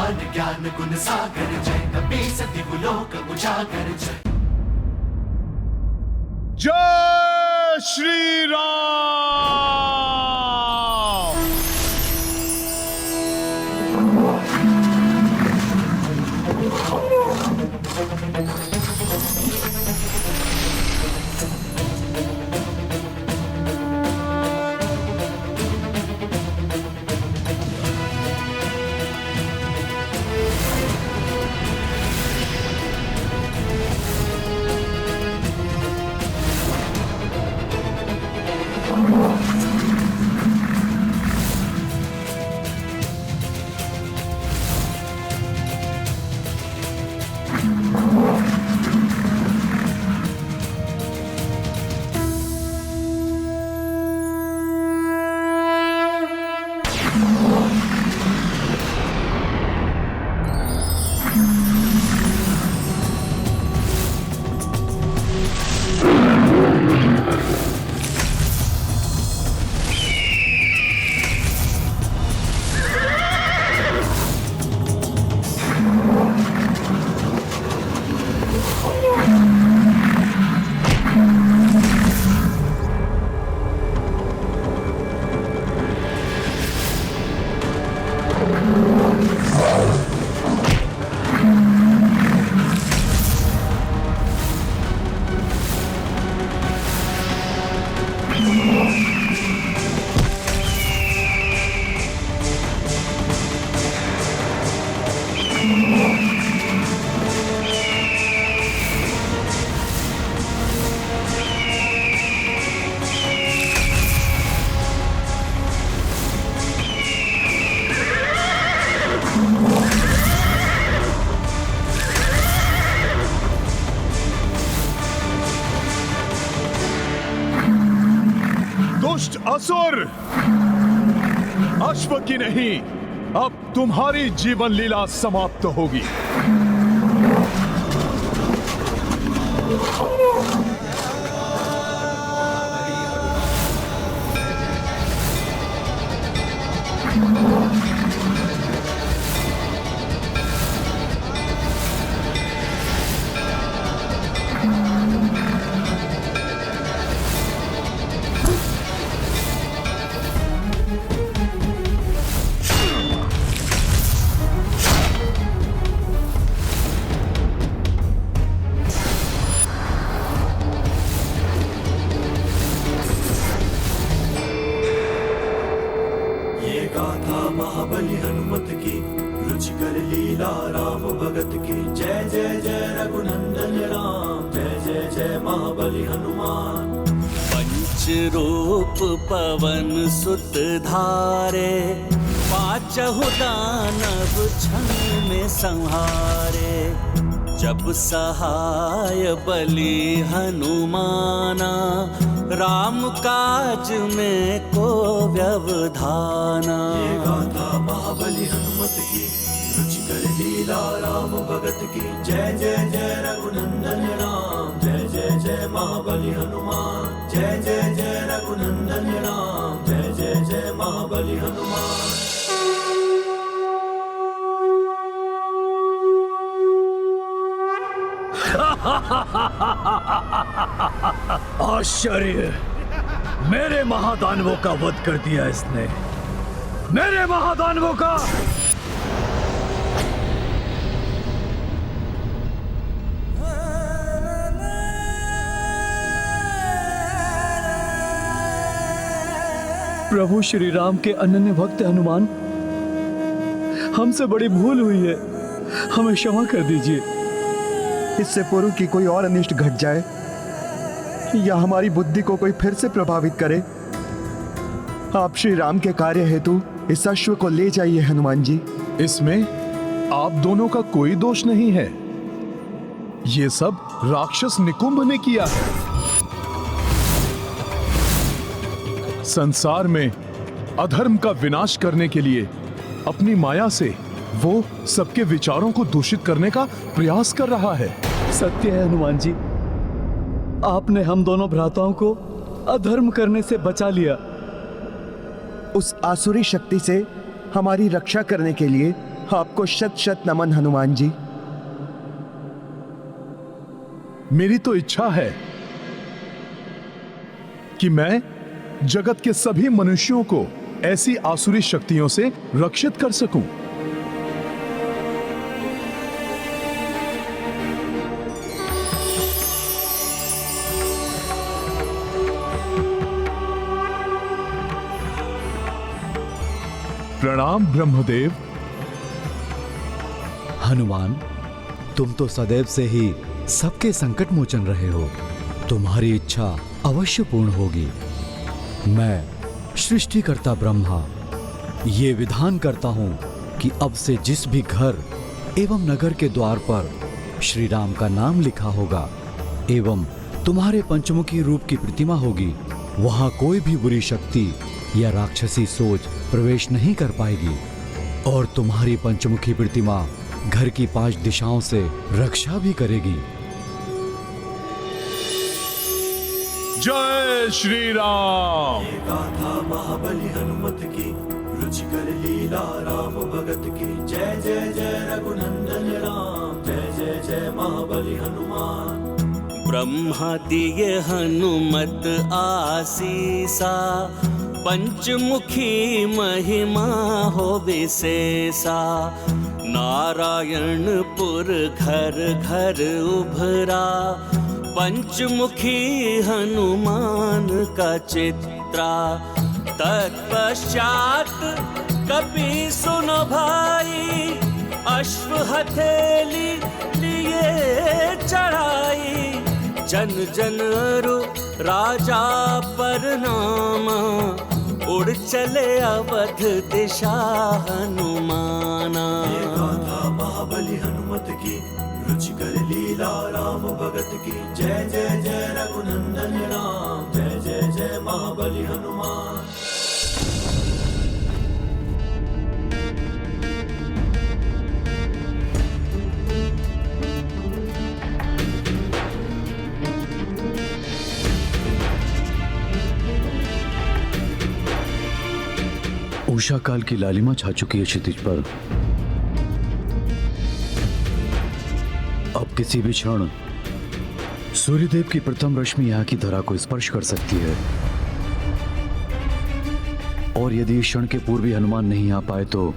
भगवान ज्ञान गुण सागर जय, कपि सति लोक उजागर जय। जय श्री राम। दुष्ट असुर, अश्व की नहीं, अब तुम्हारी जीवन लीला समाप्त होगी। महाबली हनुमत की, रुचिकर लीला राम भगत की। जय जय जय रघुनंदन राम, जय जय जय महाबली हनुमान। पंच रूप पवन सुत धारे, पांचहु दानव क्षण में संहारे। जब सहाय बलि हनुमाना, राम काज में को व्यवधाना। ये गाथा महाबली हनुमत की, रुचिकर लीला राम भगत की। जय जय जय रघुनंदन राम, जय जय जय महाबली हनुमान। जय जय जय रघुनंदन राम, जय जय जय महाबली हनुमान। आश्चर्य, मेरे महादानवों का वध कर दिया इसने, मेरे महादानवों का। प्रभु श्री राम के अनन्य भक्त हनुमान, हमसे बड़ी भूल हुई है, हमें क्षमा कर दीजिए। इससे पूर्व कि कोई और अनिष्ट घट जाए या हमारी बुद्धि को कोई फिर से प्रभावित करे, आप श्री राम के कार्य हेतु इस अश्व को ले जाइए हनुमान जी। इसमें आप दोनों का कोई दोष नहीं है, ये सब राक्षस निकुंभ ने किया है। संसार में अधर्म का विनाश करने के लिए अपनी माया से वो सबके विचारों को दूषित करने का प्रयास कर रहा है। सत्य है हनुमान जी, आपने हम दोनों भ्राताओं को अधर्म करने से बचा लिया। उस आसुरी शक्ति से हमारी रक्षा करने के लिए आपको शत शत नमन हनुमान जी। मेरी तो इच्छा है कि मैं जगत के सभी मनुष्यों को ऐसी आसुरी शक्तियों से रक्षित कर सकूं। प्रणाम ब्रह्मदेव। हनुमान, तुम तो सदैव से ही सबके संकट मोचन रहे हो। तुम्हारी इच्छा अवश्य पूर्ण होगी। मैं सृष्टिकर्ता ब्रह्मा ये विधान करता हूं कि अब से जिस भी घर एवं नगर के द्वार पर श्री राम का नाम लिखा होगा एवं तुम्हारे पंचमुखी रूप की प्रतिमा होगी, वहां कोई भी बुरी शक्ति या राक्षसी सोच प्रवेश नहीं कर पाएगी और तुम्हारी पंचमुखी प्रतिमा घर की 5 दिशाओं से रक्षा भी करेगी। जय श्री राम। ये गाथा महाबली हनुमत की, रुचिकर लीला राम भगत की। जय जय जय रघुनंदन राम, जय जय जय महाबली हनुमान। ब्रह्मा दिए हनुमत आसीसा, पंचमुखी महिमा हो विशेषा। नारायणपुर घर घर उभरा, पंचमुखी हनुमान का चित्रा। तत्पश्चात कपि सुनो भाई, अश्व हथेली लिए चढ़ाई। जन जन अरु राजा परनामा, उड़ चले अवध दिशा हनुमाना। ये गाथा महाबली हनुमत की, रुचिकर लीला राम भगत की। जय जय जय रघुनंदन राम, जय जय जय महाबली हनुमान। उषा काल की लालिमा छा चुकी है क्षितिज पर। अब किसी भी क्षण सूर्यदेव की प्रथम रश्मि यहाँ की धरा को स्पर्श कर सकती है और यदि इस क्षण के पूर्व हनुमान नहीं आ पाए तो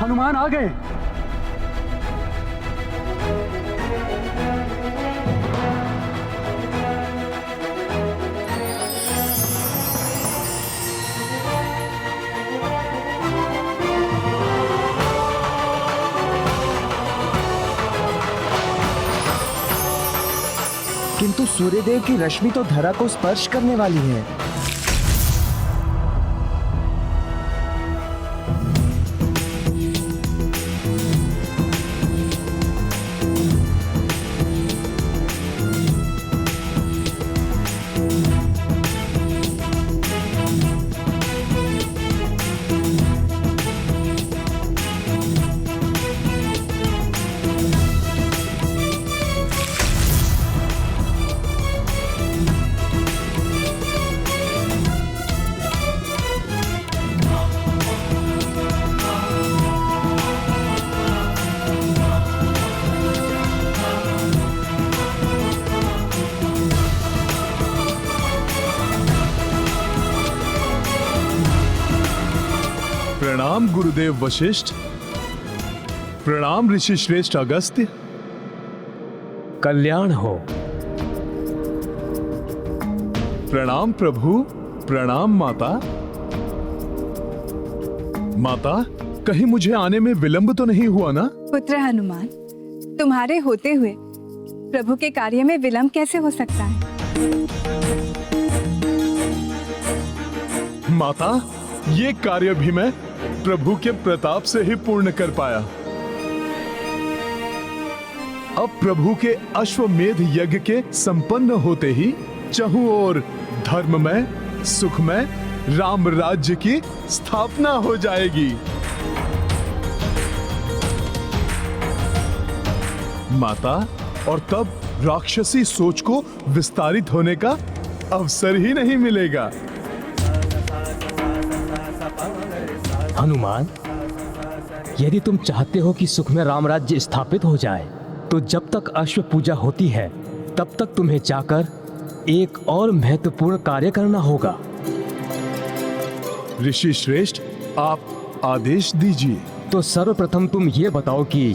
हनुमान आ गए। किंतु सूर्यदेव की रश्मि तो धरा को स्पर्श करने वाली है। प्रणाम गुरुदेव वशिष्ठ। प्रणाम ऋषि श्रेष्ठ अगस्त्य। कल्याण हो। प्रणाम प्रभु। प्रणाम माता। माता, कहीं मुझे आने में विलंब तो नहीं हुआ ना? पुत्र हनुमान, तुम्हारे होते हुए प्रभु के कार्य में विलंब कैसे हो सकता है? माता, ये कार्य भी मैं प्रभु के प्रताप से ही पूर्ण कर पाया। अब प्रभु के अश्वमेध यज्ञ के संपन्न होते ही चहुं ओर धर्ममय, सुखमय राम राज्य की स्थापना हो जाएगी। माता, और तब राक्षसी सोच को विस्तारित होने का अवसर ही नहीं मिलेगा। हनुमान, यदि तुम चाहते हो कि सुख में राम राज्य स्थापित हो जाए, तो जब तक अश्व पूजा होती है तब तक तुम्हें जाकर एक और महत्वपूर्ण कार्य करना होगा। ऋषि श्रेष्ठ, आप आदेश दीजिए। तो सर्वप्रथम तुम ये बताओ कि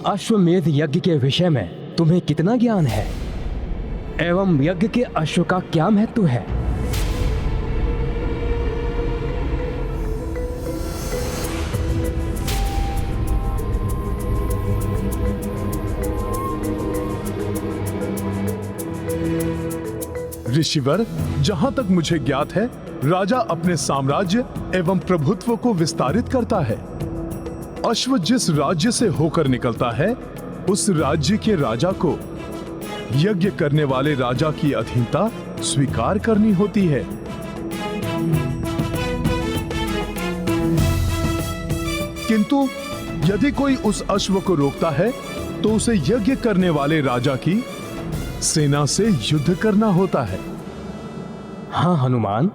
अश्वमेध यज्ञ के विषय में तुम्हें कितना ज्ञान है एवं यज्ञ के अश्व का क्या महत्व है। ऋषिवर, जहां तक मुझे ज्ञात है, राजा अपने साम्राज्य एवं प्रभुत्व को विस्तारित करता है। अश्व जिस राज्य से होकर निकलता है, उस राज्य के राजा को यज्ञ करने वाले राजा की अधीनता स्वीकार करनी होती है। किंतु यदि कोई उस अश्व को रोकता है, तो उसे यज्ञ करने वाले राजा की सेना से युद्ध करना होता है। हाँ हनुमान,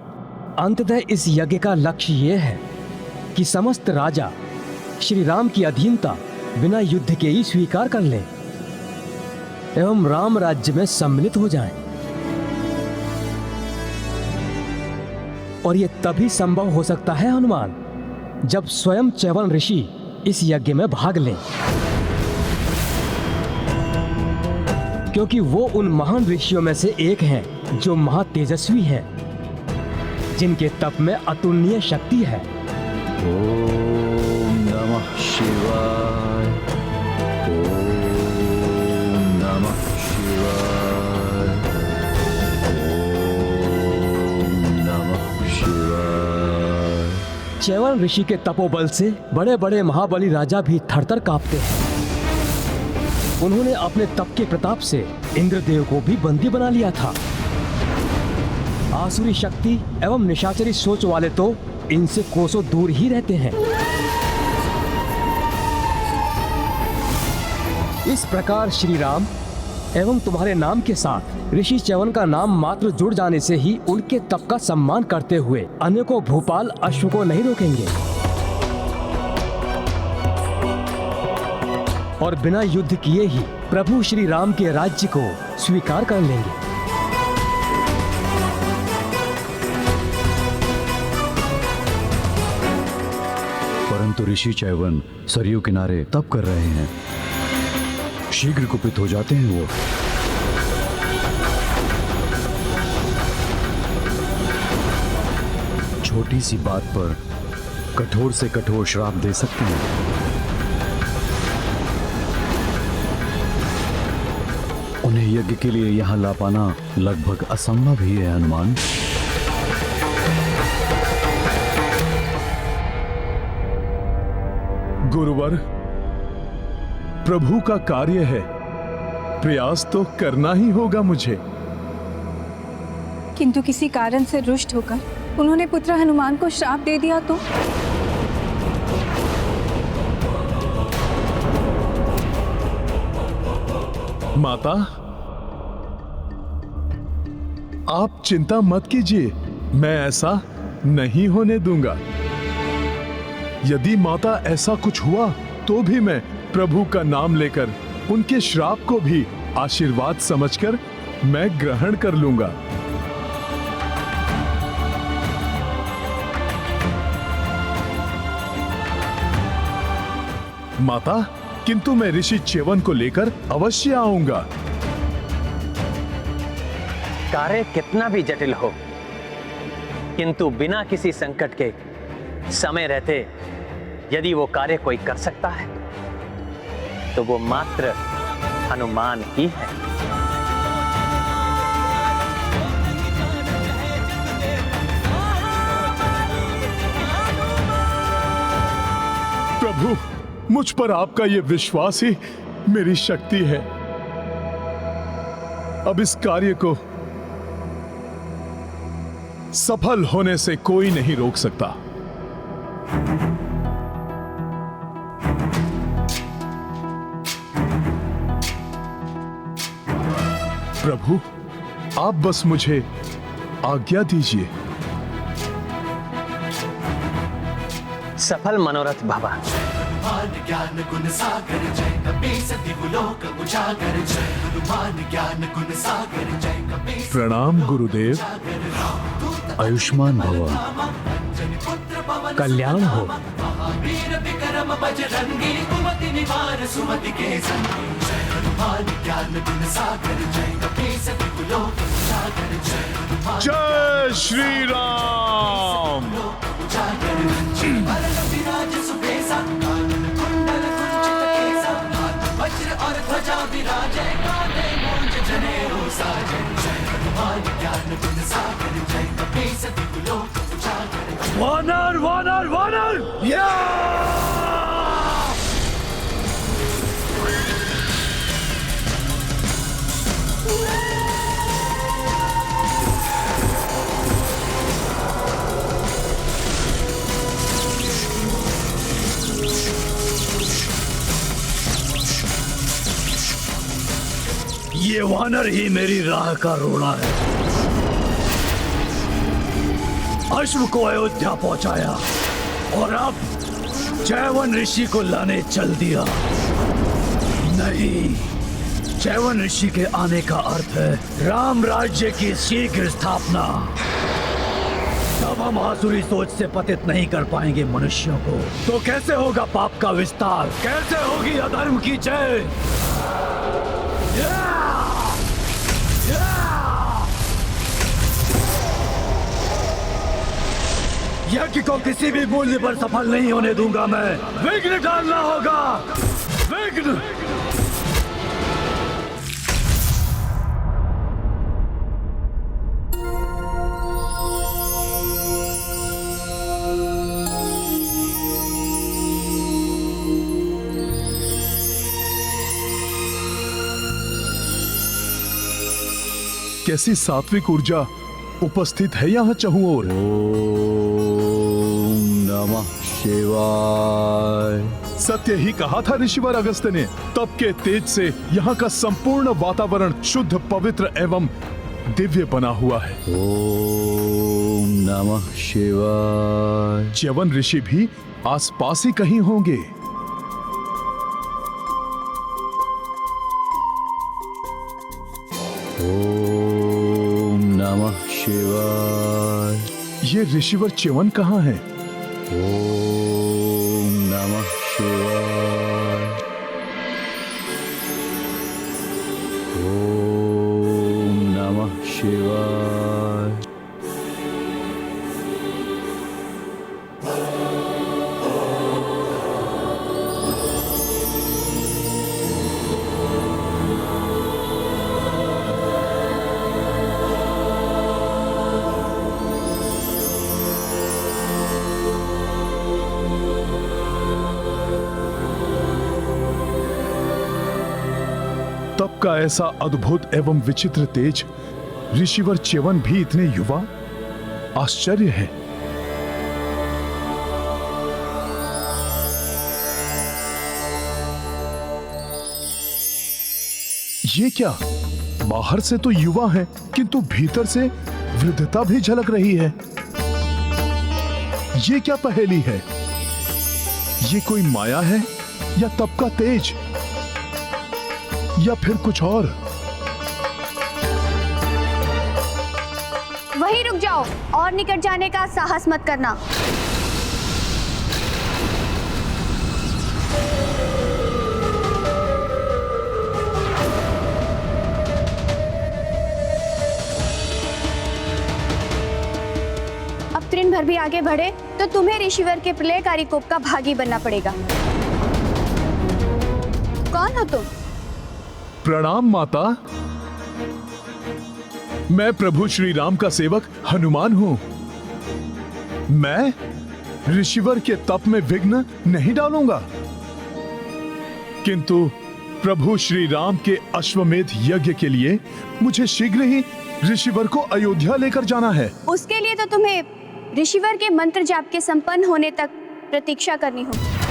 अंततः इस यज्ञ का लक्ष्य यह है कि समस्त राजा श्री राम की अधीनता बिना युद्ध के ही स्वीकार कर लें एवं राम राज्य में सम्मिलित हो जाएं। और यह तभी संभव हो सकता है हनुमान, जब स्वयं च्यवन ऋषि इस यज्ञ में भाग लें, क्योंकि वो उन महान ऋषियों में से एक हैं जो महातेजस्वी हैं, जिनके तप में अतुलनीय शक्ति है। ओम नमः शिवाय। ओम नमः शिवाय। ओम नमः शिवाय। च्यवन ऋषि के तपोबल से बड़े बड़े महाबली राजा भी थरथर कांपते हैं। उन्होंने अपने तप के प्रताप से इंद्रदेव को भी बंदी बना लिया था। आसुरी शक्ति एवं निशाचरी सोच वाले तो इनसे कोसों दूर ही रहते हैं। इस प्रकार श्री राम एवं तुम्हारे नाम के साथ ऋषि च्यवन का नाम मात्र जुड़ जाने से ही उनके तप का सम्मान करते हुए अनेकों भूपाल अश्व को नहीं रोकेंगे और बिना युद्ध किए ही प्रभु श्री राम के राज्य को स्वीकार कर लेंगे। परंतु ऋषि च्यवन सरयू किनारे तप कर रहे हैं, शीघ्र कुपित हो जाते हैं वो। छोटी सी बात पर कठोर से कठोर श्राप दे सकते हैं। उन्हें यज्ञ के लिए यहां ला पाना लगभग असंभव ही है हनुमान। गुरुवर, प्रभु का कार्य है, प्रयास तो करना ही होगा मुझे। किंतु किसी कारण से रुष्ट होकर उन्होंने पुत्र हनुमान को श्राप दे दिया तो? माता, आप चिंता मत कीजिए, मैं ऐसा नहीं होने दूंगा। यदि माता ऐसा कुछ हुआ तो भी मैं प्रभु का नाम लेकर उनके श्राप को भी आशीर्वाद समझकर मैं ग्रहण कर लूंगा। माता, किंतु मैं ऋषि च्यवन को लेकर अवश्य आऊंगा। कार्य कितना भी जटिल हो, किंतु बिना किसी संकट के समय रहते यदि वो कार्य कोई कर सकता है तो वो मात्र हनुमान ही है। प्रभु, मुझ पर आपका ये विश्वास ही मेरी शक्ति है। अब इस कार्य को सफल होने से कोई नहीं रोक सकता। प्रभु, आप बस मुझे आज्ञा दीजिए। सफल मनोरथ भवा। हनुमान ज्ञान गुण सागर जय कपीस तिहु लोक उजागर जय हनुमान ज्ञान गुण सागर जय कपीस प्रणाम गुरुदेव। आयुष्मान भव। कल्याण हो। वीर विक्रम बजरंगी कुमति निवार सुमति के संगी जय हनुमान ज्ञान गुण सागर जय कपीस तिहु लोक उजागर जय हनुमान जय श्री राम। उजागर जय भरत विराज सुबेसा कानन कुंडल कुंचित केसा हाथ वज्र और ध्वजा विराजे कांधे मूंज जनेऊ साजे जय हनुमान ज्ञान गुण सागर जय कपीस तिहु लोक उजागर वानर वानर वानर या! ये वानर ही मेरी राह का रोड़ा है। अश्व को अयोध्या पहुंचाया और अब चैवन ऋषि को लाने चल दिया। नहीं, चैवन ऋषि के आने का अर्थ है राम राज्य की शीघ्र स्थापना। तब हम आसुरी सोच से पतित नहीं कर पाएंगे मनुष्यों को, तो कैसे होगा पाप का विस्तार, कैसे होगी अधर्म की जय। यज्ञ को किसी भी मूल्य पर सफल नहीं होने दूंगा मैं। विघ्न डालना होगा, विघ्न। कैसी सात्विक ऊर्जा उपस्थित है यहाँ चहुओर। ओम नमः शिवाय। सत्य ही कहा था ऋषिवर अगस्त्य ने। तप के तेज से यहाँ का संपूर्ण वातावरण शुद्ध, पवित्र एवं दिव्य बना हुआ है। ओम नमः शिवाय। च्यवन ऋषि भी आसपास ही कहीं होंगे। ओम नमः शिवाय। ये ऋषिवर च्यवन कहाँ है? ओम नमः शिवाय। ओम नमः शिवाय। तप का ऐसा अद्भुत एवं विचित्र तेज, ऋषिवर च्यवन भी इतने युवा, आश्चर्य है। ये क्या, बाहर से तो युवा है किंतु भीतर से वृद्धता भी झलक रही है। ये क्या पहेली है? ये कोई माया है या तप का तेज या फिर कुछ और? वहीं रुक जाओ और निकट जाने का साहस मत करना। अब तृण भर भी आगे बढ़े तो तुम्हें ऋषिवर के प्रलयकारी कोप का भागी बनना पड़ेगा। कौन हो तुम? प्रणाम माता। मैं प्रभु श्री राम का सेवक हनुमान हूं। मैं ऋषिवर के तप में विघ्न नहीं डालूंगा, किंतु प्रभु श्री राम के अश्वमेध यज्ञ के लिए मुझे शीघ्र ही ऋषिवर को अयोध्या लेकर जाना है। उसके लिए तो तुम्हें ऋषिवर के मंत्र जाप के संपन्न होने तक प्रतीक्षा करनी होगी।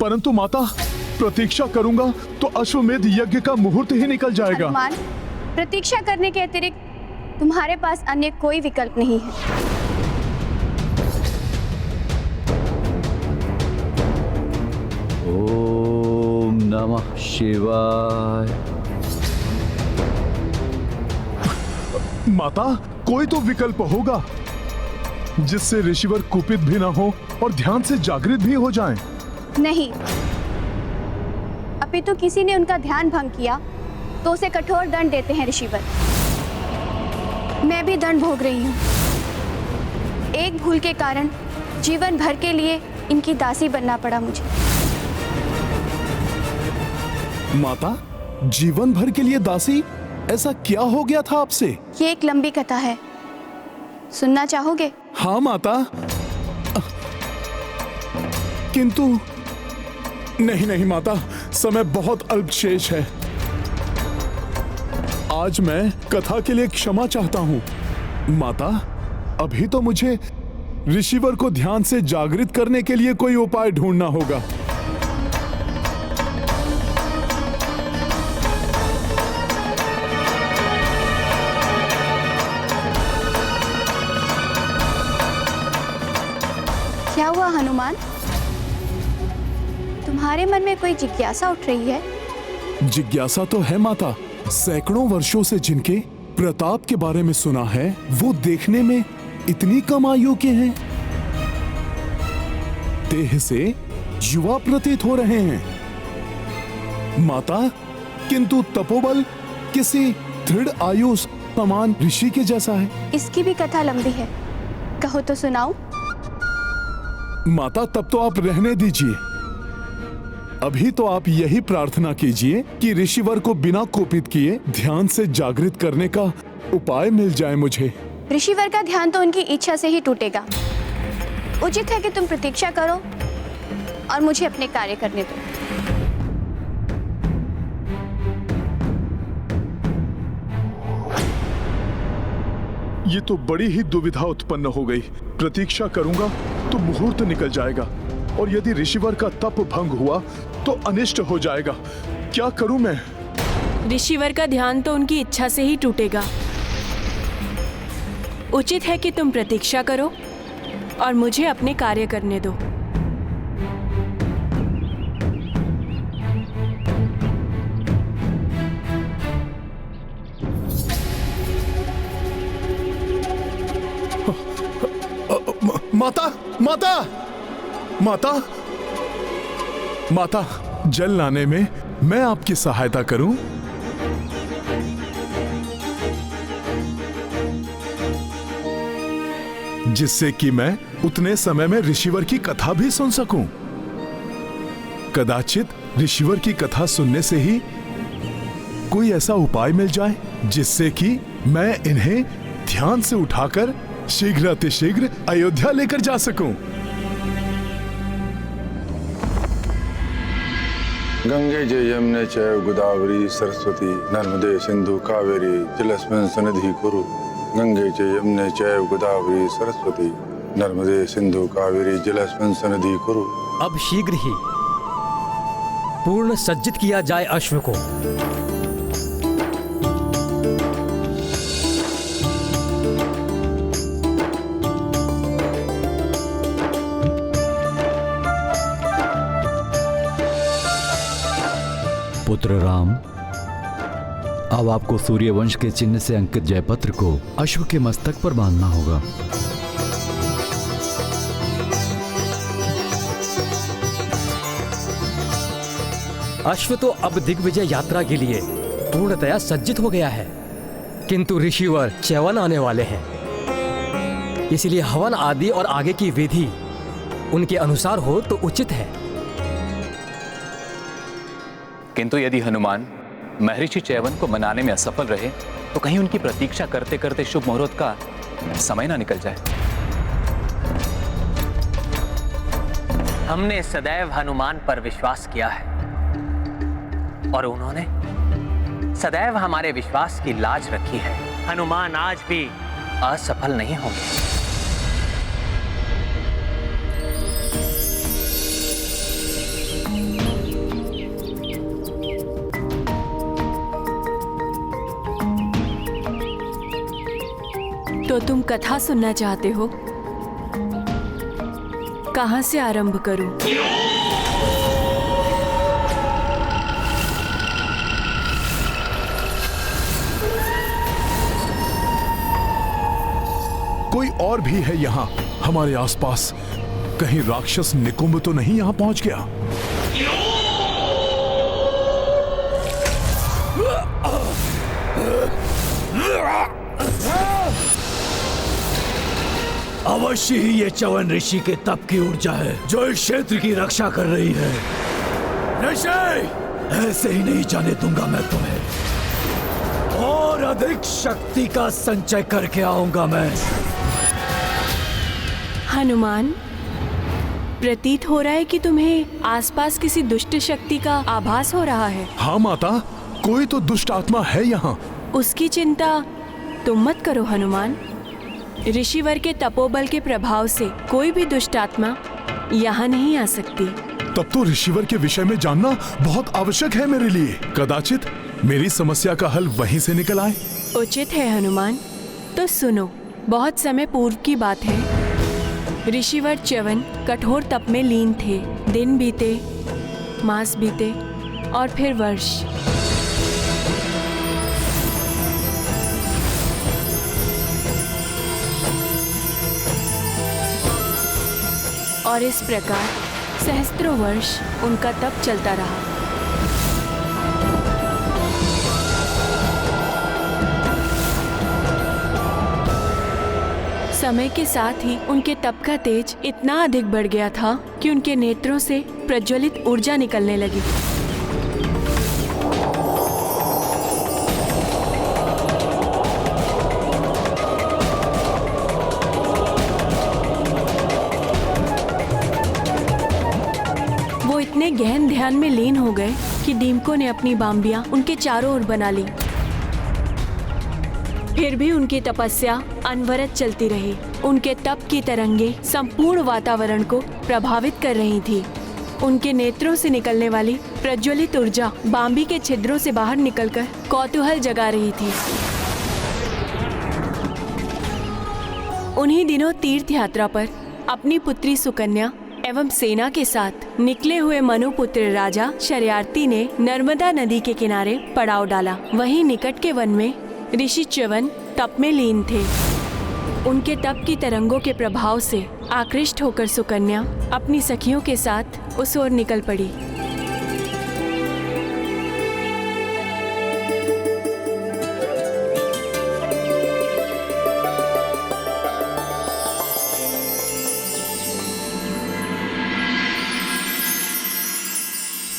परंतु माता, प्रतीक्षा करूंगा तो अश्वमेध यज्ञ का मुहूर्त ही निकल जाएगा। हनुमान, प्रतीक्षा करने के अतिरिक्त तुम्हारे पास अन्य कोई विकल्प नहीं है। ओम नमः शिवाय। माता, कोई तो विकल्प होगा जिससे ऋषिवर कुपित भी ना हो और ध्यान से जागृत भी हो जाएं। नहीं, अपितु किसी ने उनका ध्यान भंग किया तो उसे कठोर दंड देते हैं ऋषिवर। मैं भी दंड भोग रही हूँ। एक भूल के कारण जीवन भर के लिए इनकी दासी बनना पड़ा मुझे। माता, जीवन भर के लिए दासी? ऐसा क्या हो गया था आपसे? ये एक लंबी कथा है, सुनना चाहोगे? हाँ माता, किंतु नहीं माता, समय बहुत अल्प शेष है। आज मैं कथा के लिए क्षमा चाहता हूँ। माता, अभी तो मुझे ऋषिवर को ध्यान से जागृत करने के लिए कोई उपाय ढूंढना होगा। क्या हुआ हनुमान? तुम्हारे मन में कोई जिज्ञासा उठ रही है? जिज्ञासा तो है माता। सैकड़ों वर्षों से जिनके प्रताप के बारे में सुना है, वो देखने में इतनी कम आयु के हैं। देह से युवा प्रतीत हो रहे हैं माता, किंतु तपोबल किसी दृढ़ आयु समान ऋषि के जैसा है। इसकी भी कथा लंबी है, कहो तो सुनाऊं? माता, तब तो आप रहने दीजिए। अभी तो आप यही प्रार्थना कीजिए कि ऋषिवर को बिना कोपित किए ध्यान से जागृत करने का उपाय मिल जाए मुझे। ऋषिवर का ध्यान तो उनकी इच्छा से ही टूटेगा। उचित है कि तुम प्रतीक्षा करो और मुझे अपने कार्य करने दो। ये तो बड़ी ही दुविधा उत्पन्न हो गई। प्रतीक्षा करूंगा तो मुहूर्त निकल जाएगा, और यदि ऋषिवर का तप भंग हुआ तो अनिष्ट हो जाएगा। क्या करूं मैं? ऋषिवर का ध्यान तो उनकी इच्छा से ही टूटेगा। उचित है कि तुम प्रतीक्षा करो और मुझे अपने कार्य करने दो। माता, माता, माता, माता, जल लाने में मैं आपकी सहायता करूं? जिससे कि मैं उतने समय में ऋषिवर की कथा भी सुन सकूं। कदाचित ऋषिवर की कथा सुनने से ही कोई ऐसा उपाय मिल जाए जिससे कि मैं इन्हें ध्यान से उठाकर शीघ्र अतिशीघ्र अयोध्या लेकर जा सकूं। गंगे च यमुने चैव गोदावरी सरस्वती नर्मदे सिंधु कावेरी जलेस्मिन् सन्निधिं कुरु। गंगे च यमुने चैव गोदावरी सरस्वती नर्मदे सिंधु कावेरी जलेस्मिन् सन्निधिं कुरु। अब शीघ्र ही पूर्ण सज्जित किया जाए अश्व को। पुत्र राम, अब आपको सूर्यवंश के चिन्ह से अंकित जयपत्र को अश्व के मस्तक पर बांधना होगा। अश्व तो अब दिग्विजय यात्रा के लिए पूर्णतया सज्जित हो गया है, किंतु ऋषिवर च्यवन आने वाले हैं। इसलिए हवन आदि और आगे की विधि उनके अनुसार हो तो उचित है। किंतु यदि हनुमान महर्षि च्यवन को मनाने में असफल रहे तो कहीं उनकी प्रतीक्षा करते करते शुभ मुहूर्त का समय ना निकल जाए। हमने सदैव हनुमान पर विश्वास किया है और उन्होंने सदैव हमारे विश्वास की लाज रखी है। हनुमान आज भी असफल नहीं होंगे। तो तुम कथा सुनना चाहते हो? कहाँ से आरंभ करूं? कोई और भी है यहाँ हमारे आसपास? कहीं राक्षस निकुंभ तो नहीं यहाँ पहुंच गया? अवश्य ही ये च्यवन ऋषि के तप की ऊर्जा है जो इस क्षेत्र की रक्षा कर रही है। ऋषि, ऐसे ही नहीं जाने दूंगा मैं तुम्हें, और अधिक शक्ति का संचय करके आऊंगा मैं। हनुमान, प्रतीत हो रहा है कि तुम्हें आसपास किसी दुष्ट शक्ति का आभास हो रहा है। हाँ माता, कोई तो दुष्ट आत्मा है यहाँ। उसकी चिंता तुम मत करो हनुमान। ऋषिवर के तपोबल के प्रभाव से कोई भी दुष्ट आत्मा यहाँ नहीं आ सकती। तब तो ऋषिवर के विषय में जानना बहुत आवश्यक है मेरे लिए। कदाचित मेरी समस्या का हल वहीं से निकल आए। उचित है हनुमान। तो सुनो, बहुत समय पूर्व की बात है। ऋषिवर च्यवन कठोर तप में लीन थे। दिन बीते, मास बीते और फिर वर्ष। और इस प्रकार सहस्त्रों वर्ष उनका तप चलता रहा। समय के साथ ही उनके तप का तेज इतना अधिक बढ़ गया था कि उनके नेत्रों से प्रज्वलित ऊर्जा निकलने लगी। वो इतने गहन ध्यान में लीन हो गए कि दीमकों ने अपनी बाम्बियां उनके चारों ओर बना ली। फिर भी उनकी तपस्या अनवरत चलती रही। उनके तप की तरंगे संपूर्ण वातावरण को प्रभावित कर रही थी। उनके नेत्रों से निकलने वाली प्रज्वलित ऊर्जा बाम्बी के छिद्रों से बाहर निकलकर कौतूहल जगा रही थी। उन्हीं दिनों तीर्थ यात्रा पर अपनी पुत्री सुकन्या एवं सेना के साथ निकले हुए मनुपुत्र राजा शर्यार्थी ने नर्मदा नदी के किनारे पड़ाव डाला। वहीं निकट के वन में ऋषि च्यवन तप में लीन थे। उनके तप की तरंगों के प्रभाव से आकृष्ट होकर सुकन्या अपनी सखियों के साथ उस ओर निकल पड़ी।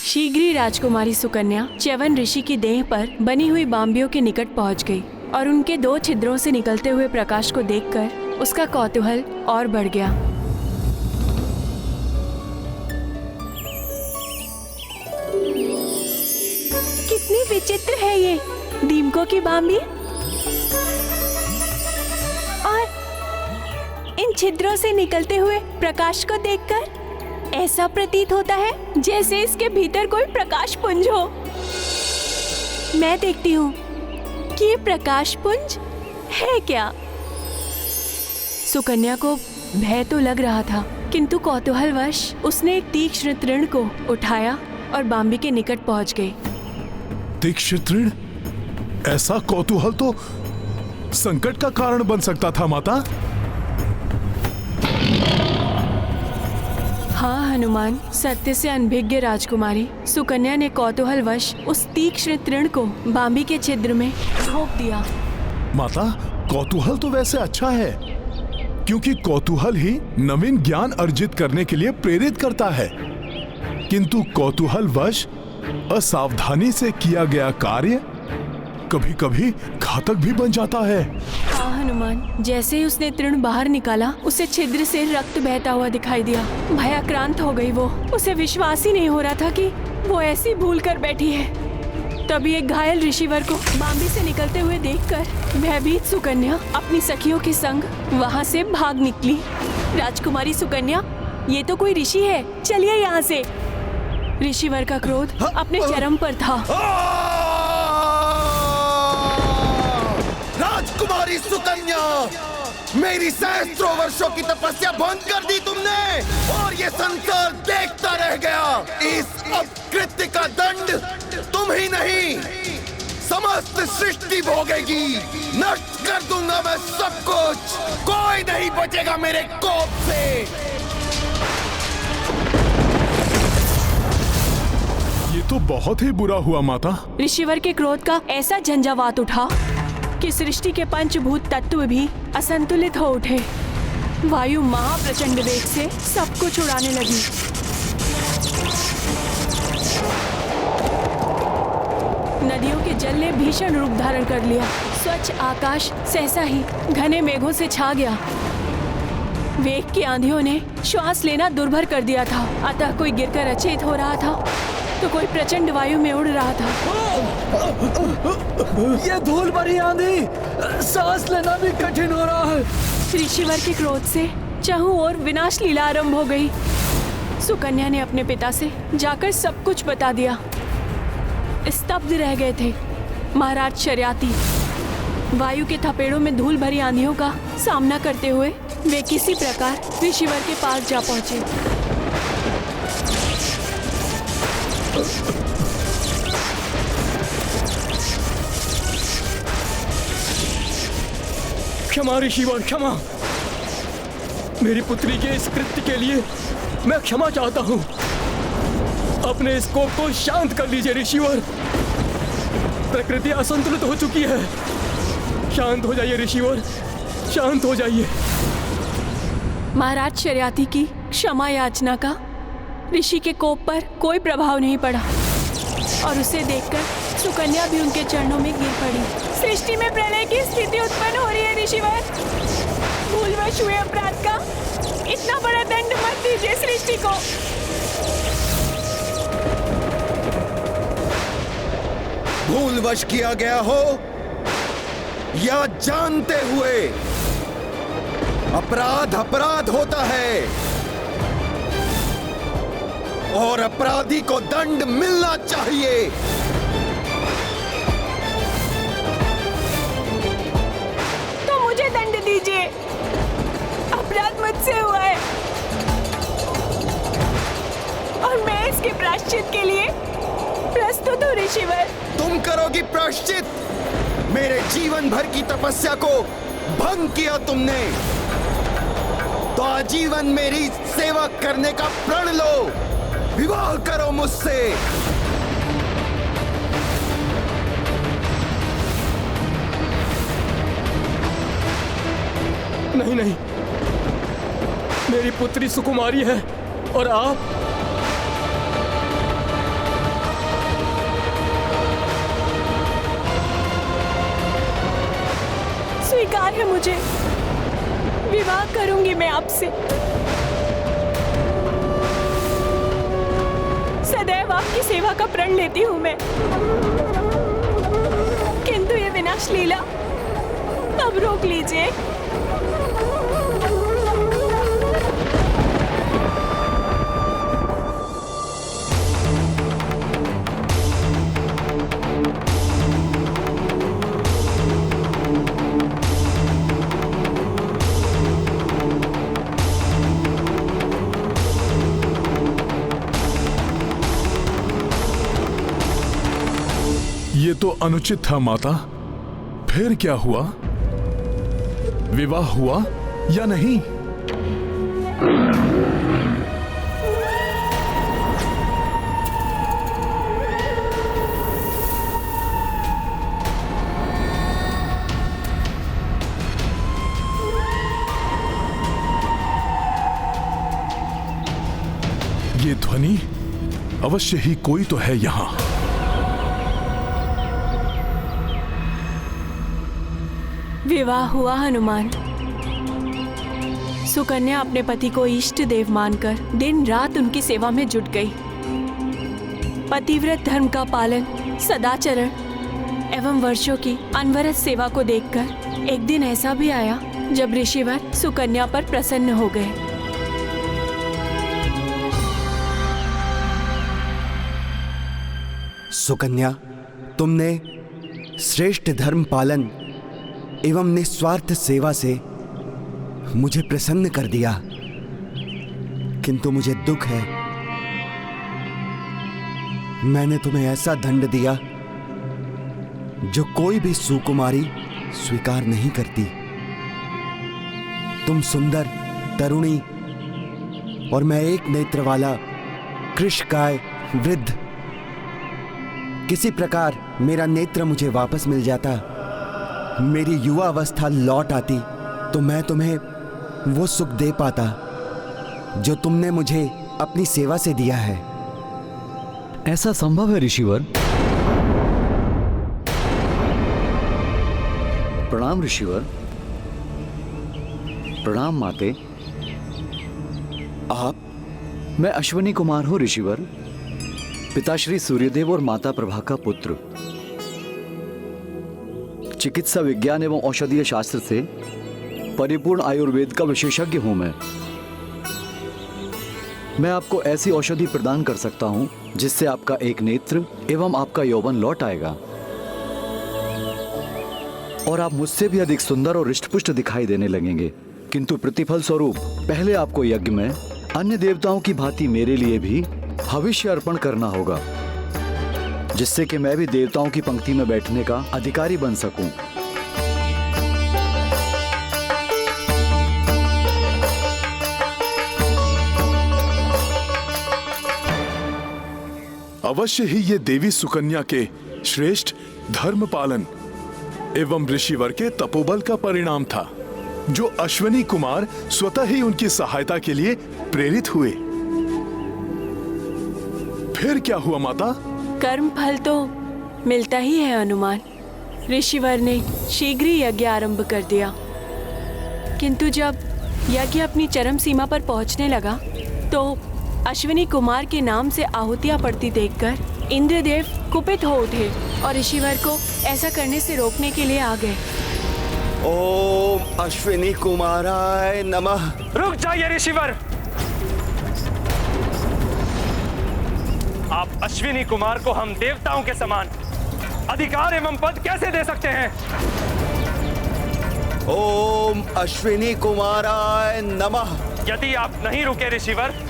शीघ्र ही राजकुमारी सुकन्या च्यवन ऋषि की देह पर बनी हुई बाम्बियों के निकट पहुंच गई और उनके दो छिद्रों से निकलते हुए प्रकाश को देखकर उसका कौतूहल और बढ़ गया। कितनी विचित्र है ये दीमकों की बाम्बी, और इन छिद्रों से निकलते हुए प्रकाश को देखकर ऐसा प्रतीत होता है जैसे इसके भीतर कोई प्रकाश पुंज हो। मैं देखती हूँ कि ये प्रकाश पुंज है क्या। सुकन्या को भय तो लग रहा था, किंतु कौतूहलवश उसने एक तीक्ष्ण तृण को उठाया और बाम्बी के निकट पहुंच गई। तीक्ष्ण तृण? ऐसा कौतूहल तो संकट का कारण बन सकता था माता। हाँ हनुमान, सत्य से अनभिज्ञ राजकुमारी सुकन्या ने कौतूहलवश उस तीक्ष्ण तृण को बाम्बी के छिद्र में ठोक दिया। माता, कौतूहल तो वैसे अच्छा है, क्योंकि कौतूहल ही नवीन ज्ञान अर्जित करने के लिए प्रेरित करता है। किंतु कौतूहलवश असावधानी से किया गया कार्य कभी कभी घातक भी बन जाता है। हाँ हनुमान, जैसे ही उसने तृण बाहर निकाला उसे छिद्र से रक्त बहता हुआ दिखाई दिया। भयाक्रांत हो गई वो। उसे विश्वास ही नहीं हो रहा था कि वो ऐसी भूल कर बैठी है। तभी एक घायल ऋषिवर को बाम्बी से निकलते हुए देखकर भयभीत सुकन्या अपनी सखियों के संग वहाँ से भाग निकली। राजकुमारी सुकन्या, ये तो कोई ऋषि है, चलिए यहाँ से। ऋषिवर का क्रोध अपने चरम पर था। राजकुमारी सुकन्या, मेरी सहस्त्रों वर्षों की तपस्या भंग कर दी तुमने और ये संसार देखता रह गया। इस अपकृत्य का दंड तुम ही नहीं समस्त सृष्टि भोगेगी। नष्ट कर दूंगा मैं सब कुछ, कोई नहीं बचेगा मेरे कोप से। ये तो बहुत ही बुरा हुआ माता। ऋषिवर के क्रोध का ऐसा झंझावात उठा कि सृष्टि के पंचभूत तत्व भी असंतुलित हो उठे। वायु महाप्रचंड वेग से सब कुछ उड़ाने लगी। नदियों के जल ने भीषण रूप धारण कर लिया। स्वच्छ आकाश सहसा ही घने मेघों से छा गया। वेग की आंधियों ने श्वास लेना दुर्भर कर दिया था। अतः कोई गिरकर अचेत हो रहा था तो कोई प्रचंड वायु में उड़ रहा था। ये धूल भरी आंधी, सांस लेना भी कठिन हो रहा है। ऋषिवर के क्रोध से चारों ओर विनाश लीला आरंभ हो गई। सुकन्या ने अपने पिता से जाकर सब कुछ बता दिया। स्तब्ध रह गए थे महाराज शर्याती। वायु के थपेड़ों में धूल भरी आंधियों का सामना करते हुए वे किसी प्रकार ऋषिवर के पास जा पहुंचे। क्षमा ऋषिवर, क्षमा। मेरी पुत्री के इस कृत्य के लिए मैं क्षमा चाहता हूँ। अपने इस कोप को शांत कर लीजिए ऋषिवर। प्रकृति असंतुलित हो चुकी है। शांत हो जाइए ऋषिवर, शांत हो जाइए। महाराज शर्याती की क्षमा याचना का ऋषि के कोप पर कोई प्रभाव नहीं पड़ा और उसे देखकर सुकन्या भी उनके चरणों में गिर पड़ी। सृष्टि में प्रलय की स्थिति उत्पन्न हो रही है ऋषिवर। भूलवश हुए अपराध का इतना बड़ा दंड मत दीजिए सृष्टि को। भूलवश किया गया हो या जानते हुए, अपराध अपराध होता है और अपराधी को दंड मिलना चाहिए। तो मुझे दंड दीजिए, अपराध मुझसे हुआ है और मैं इसके प्रायश्चित के लिए प्रस्तुत हूँ ऋषिवर। तुम करोगी प्रायश्चित? मेरे जीवन भर की तपस्या को भंग किया तुमने, तो आजीवन मेरी सेवा करने का प्रण लो। विवाह करो मुझसे। नहीं नहीं, मेरी पुत्री सुकुमारी है और आप स्वीकार है मुझे। विवाह करूंगी मैं आपसे। सदैव आपकी सेवा का प्रण लेती हूँ मैं। किंतु ये विनाश लीला अब रोक लीजिए। ये तो अनुचित था माता। फिर क्या हुआ? विवाह हुआ या नहीं? ये ध्वनि अवश्य ही कोई तो है यहां। विवाह हुआ हनुमान। सुकन्या अपने पति को इष्ट देव मानकर दिन रात उनकी सेवा में जुट गई। पतिव्रत धर्म का पालन, सदाचरण एवं वर्षों की अनवरत सेवा को देखकर एक दिन ऐसा भी आया जब ऋषिवर सुकन्या पर प्रसन्न हो गए। सुकन्या, तुमने श्रेष्ठ धर्म पालन एवं निस्वार्थ सेवा से मुझे प्रसन्न कर दिया, किंतु मुझे दुख है। मैंने तुम्हें ऐसा दंड दिया जो कोई भी सुकुमारी स्वीकार नहीं करती। तुम सुंदर तरुणी और मैं एक नेत्र वाला कृशकाय वृद्ध। किसी प्रकार मेरा नेत्र मुझे वापस मिल जाता, मेरी युवा अवस्था लौट आती, तो मैं तुम्हें वो सुख दे पाता जो तुमने मुझे अपनी सेवा से दिया है। ऐसा संभव है ऋषिवर? प्रणाम ऋषिवर। प्रणाम माते। आप? मैं अश्विनी कुमार हूं ऋषिवर, पिताश्री सूर्यदेव और माता प्रभा का पुत्र। चिकित्सा विज्ञान एवं औषधीय शास्त्र से परिपूर्ण आयुर्वेद का विशेषज्ञ हूं मैं आपको ऐसी औषधि प्रदान कर सकता हूं जिससे आपका एक नेत्र एवं आपका यौवन लौट आएगा और आप मुझसे भी अधिक सुंदर और हृष्टपुष्ट दिखाई देने लगेंगे। किंतु प्रतिफल स्वरूप पहले आपको यज्ञ में अन्य देवताओं की भांति मेरे लिए भी हविष्य अर्पण करना होगा, जिससे कि मैं भी देवताओं की पंक्ति में बैठने का अधिकारी बन सकूं। अवश्य ही ये देवी सुकन्या के श्रेष्ठ धर्म पालन एवं ऋषिवर के तपोबल का परिणाम था, जो अश्विनी कुमार स्वतः ही उनकी सहायता के लिए प्रेरित हुए। फिर क्या हुआ माता? कर्म फल तो मिलता ही है हनुमान। ऋषिवर ने शीघ्र ही यज्ञ आरंभ कर दिया, किंतु जब यज्ञ अपनी चरम सीमा पर पहुंचने लगा तो अश्विनी कुमार के नाम से आहुतियां पड़ती देखकर इंद्रदेव कुपित हो उठे और ऋषिवर को ऐसा करने से रोकने के लिए आ गए। ओम अश्विनी कुमाराय नमः। रुक जाइए ऋषिवर। आप अश्विनी कुमार को हम देवताओं के समान अधिकार एवं पद कैसे दे सकते हैं? ओम अश्विनी कुमाराय नमः। यदि आप नहीं रुके ऋषिवर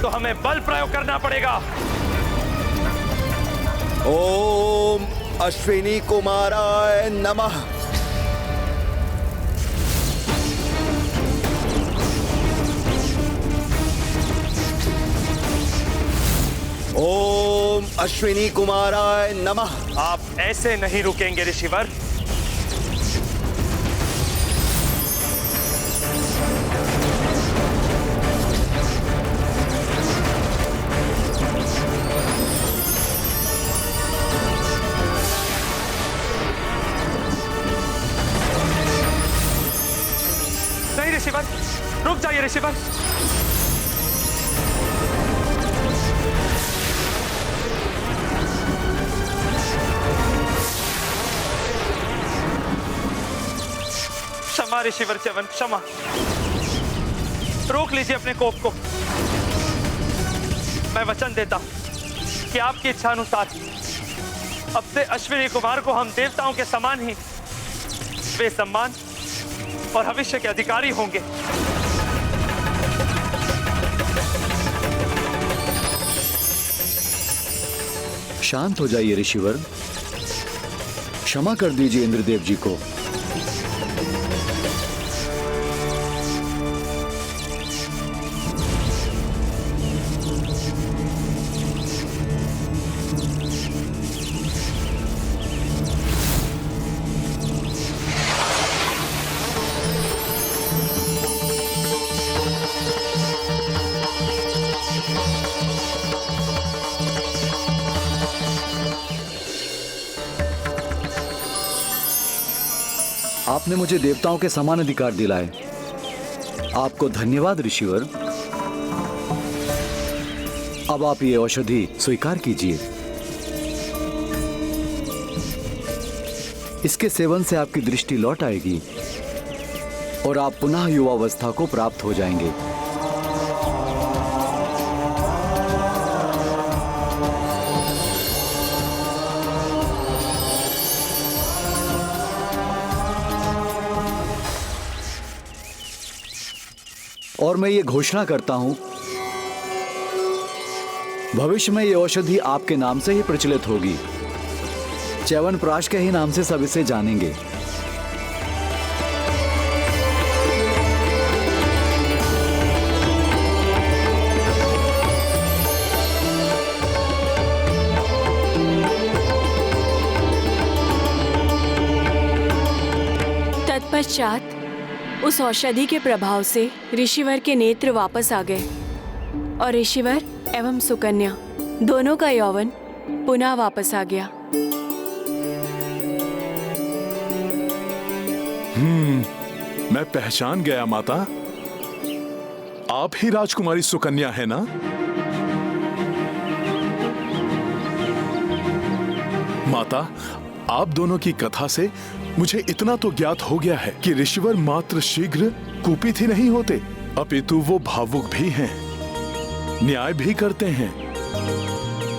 तो हमें बल प्रयोग करना पड़ेगा। ओम अश्विनी कुमाराय नमः। ओम अश्विनी कुमाराय नमः। आप ऐसे नहीं रुकेंगे ऋषिवर। नहीं ऋषिवर, रुक जाइए ऋषिवर। क्षमा ऋषिवर च्यवन, क्षमा। रोक लीजिए अपने कोप को। मैं वचन देता हूं कि आपकी इच्छा अनुसार अब से अश्विनी कुमार को हम देवताओं के समान ही वे सम्मान और भविष्य के अधिकारी होंगे। शांत हो जाइए ऋषिवर, क्षमा कर दीजिए इंद्रदेव जी को। आपने मुझे देवताओं के समान अधिकार दिलाए, आपको धन्यवाद ऋषिवर। अब आप ये औषधि स्वीकार कीजिए। इसके सेवन से आपकी दृष्टि लौट आएगी और आप पुनः युवावस्था को प्राप्त हो जाएंगे। और मैं ये घोषणा करता हूं, भविष्य में ये औषधि आपके नाम से ही प्रचलित होगी। च्यवनप्राश के ही नाम से सब इसे जानेंगे। तत्पश्चात उस औषधि के प्रभाव से ऋषिवर के नेत्र वापस आ गए और ऋषिवर एवं सुकन्या दोनों का यौवन पुनः वापस आ गया। मैं पहचान गया माता, आप ही राजकुमारी सुकन्या है ना? माता, आप दोनों की कथा से मुझे इतना तो ज्ञात हो गया है कि ऋषिवर मात्र शीघ्र कुपित ही नहीं होते, अपितु वो भावुक भी हैं, न्याय भी करते हैं।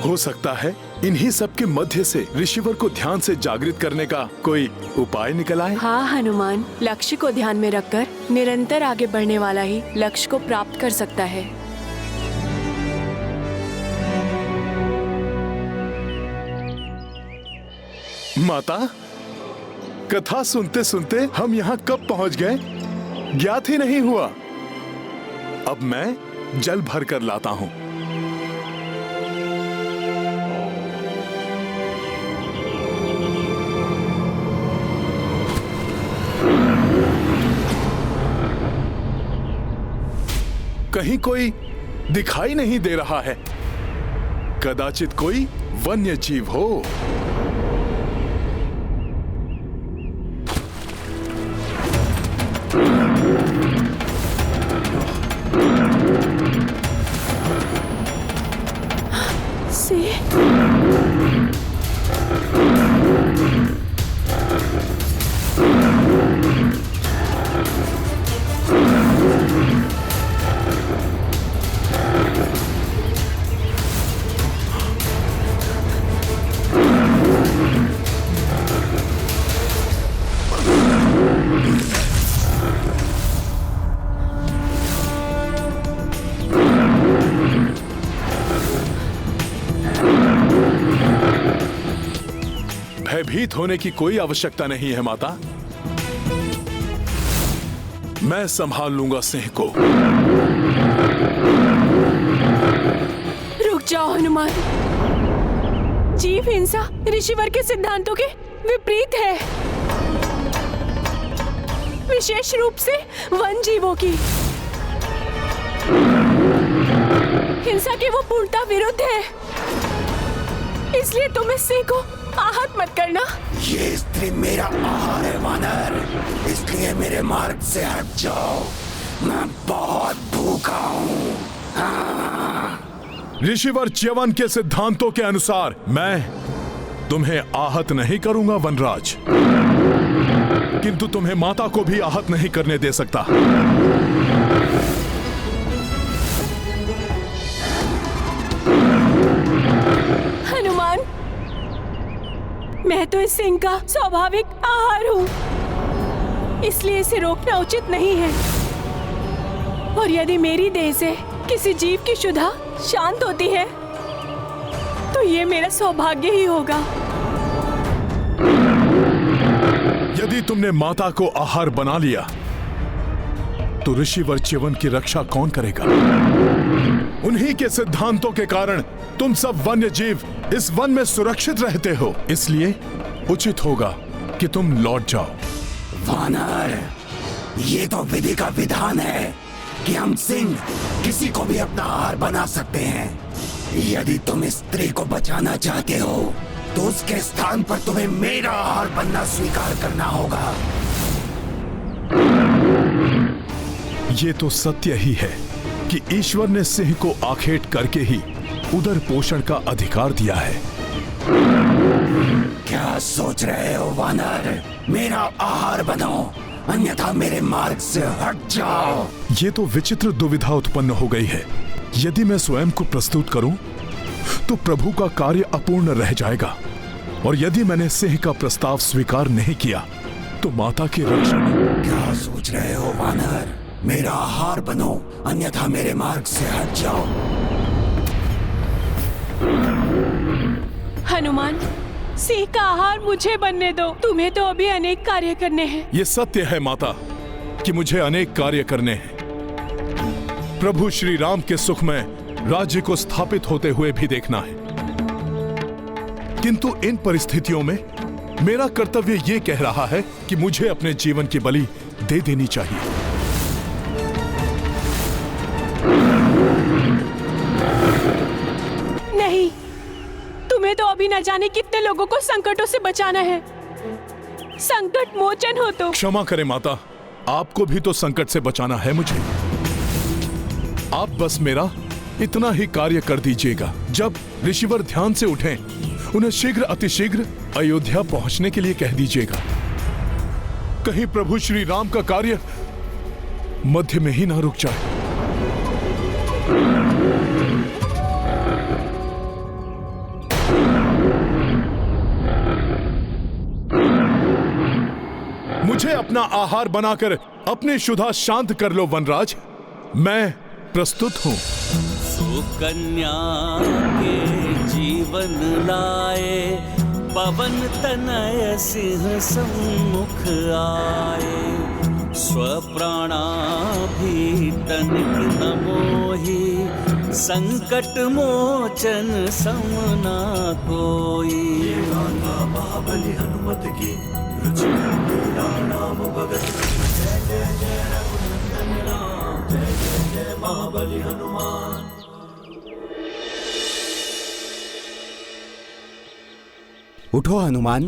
हो सकता है इन्हीं सब के मध्य से ऋषिवर को ध्यान से जागृत करने का कोई उपाय निकल आए। हाँ हनुमान, लक्ष्य को ध्यान में रखकर निरंतर आगे बढ़ने वाला ही लक्ष्य को प्राप्त कर सकता है। माता, कथा सुनते सुनते हम यहाँ कब पहुँच गए ज्ञात ही नहीं हुआ। अब मैं जल भर कर लाता हूँ। कहीं कोई दिखाई नहीं दे रहा है, कदाचित कोई वन्य जीव हो। भयभीत होने की कोई आवश्यकता नहीं है माता, मैं संभाल लूंगा सिंह को। रुक जाओ हनुमान, जीव हिंसा ऋषिवर के सिद्धांतों के विपरीत है, विशेष रूप से वन जीवों की हिंसा के वो पूर्णतः विरुद्ध है। इसलिए तुम इस सिंह को आहत मत करना। ये स्त्री मेरा आहार है वानर, इसलिए मेरे मार्ग से हट जाओ, मैं बहुत भूखा हूँ। ऋषिवर च्यवन के सिद्धांतों के अनुसार मैं तुम्हें आहत नहीं करूंगा वनराज, किंतु तुम्हें माता को भी आहत नहीं करने दे सकता। हनुमान, मैं तो इस सिंह का स्वाभाविक आहार हूँ, इसलिए इसे रोकना उचित नहीं है। और यदि मेरी देह से किसी जीव की क्षुधा शांत होती है तो ये मेरा सौभाग्य ही होगा। यदि तुमने माता को आहार बना लिया तो ऋषिवर च्यवन की रक्षा कौन करेगा? उन्हीं के सिद्धांतों के कारण तुम सब वन्य जीव इस वन में सुरक्षित रहते हो, इसलिए उचित होगा कि तुम लौट जाओ। वानर, ये तो विधि का विधान है कि हम सिंह किसी को भी अपना आहार बना सकते हैं। यदि तुम इस स्त्री को बचाना चाहते हो तो उसके स्थान पर तुम्हें मेरा आहार बनना स्वीकार करना होगा। ये तो सत्य ही है कि ईश्वर ने सिंह को आखेट करके ही उदर पोषण का अधिकार दिया है। क्या सोच रहे हो वानर? मेरा आहार बनो, अन्यथा मेरे मार्ग से हट जाओ। ये तो विचित्र दुविधा उत्पन्न हो गई है। यदि मैं स्वयं को प्रस्तुत करूं तो प्रभु का कार्य अपूर्ण रह जाएगा, और यदि मैंने सिंह का प्रस्ताव स्वीकार नहीं किया तो माता की रक्षा में। क्या सोच रहे हो वानर? मेरा आहार बनो, अन्यथा मेरे मार्ग से हट जाओ। हनुमान, सिंह का आहार मुझे बनने दो। तुम्हें तो अभी अनेक कार्य करने हैं। ये सत्य है माता कि मुझे अनेक कार्य करने हैं। प्रभु श्री राम के सुख में राज्य को स्थापित होते हुए भी देखना है, किंतु इन परिस्थितियों में मेरा कर्तव्य ये कह रहा है कि मुझे अपने जीवन की बलि दे देनी चाहिए। नहीं, तुम्हें तो अभी न जाने कितने लोगों को संकटों से बचाना है। संकट मोचन हो तो। क्षमा करें माता, आपको भी तो संकट से बचाना है मुझे। आप बस मेरा इतना ही कार्य कर दीजिएगा। जब ऋषिवर ध्यान से उठें, उन्हें शीघ्र अतिशीघ्र अयोध्या पहुंचने के लिए कह दीजिएगा। कहीं प्रभु श्री राम का कार्य मध्य में ही ना रुक जाए। मुझे अपना आहार बनाकर अपनी क्षुधा शांत कर लो वनराज, मैं प्रस्तुत हूं। सुकन्या के जीवन लाए, पवन तनय सिंह सम्मुख आए। स्वप्राणा भी तनिक न मोहि, संकट मोचन समना कोई। महाबली हनुमत की रुचि राम भगत। जय जय जय रघुनंदन राम, जय जय जय महाबली हनुमान। उठो हनुमान।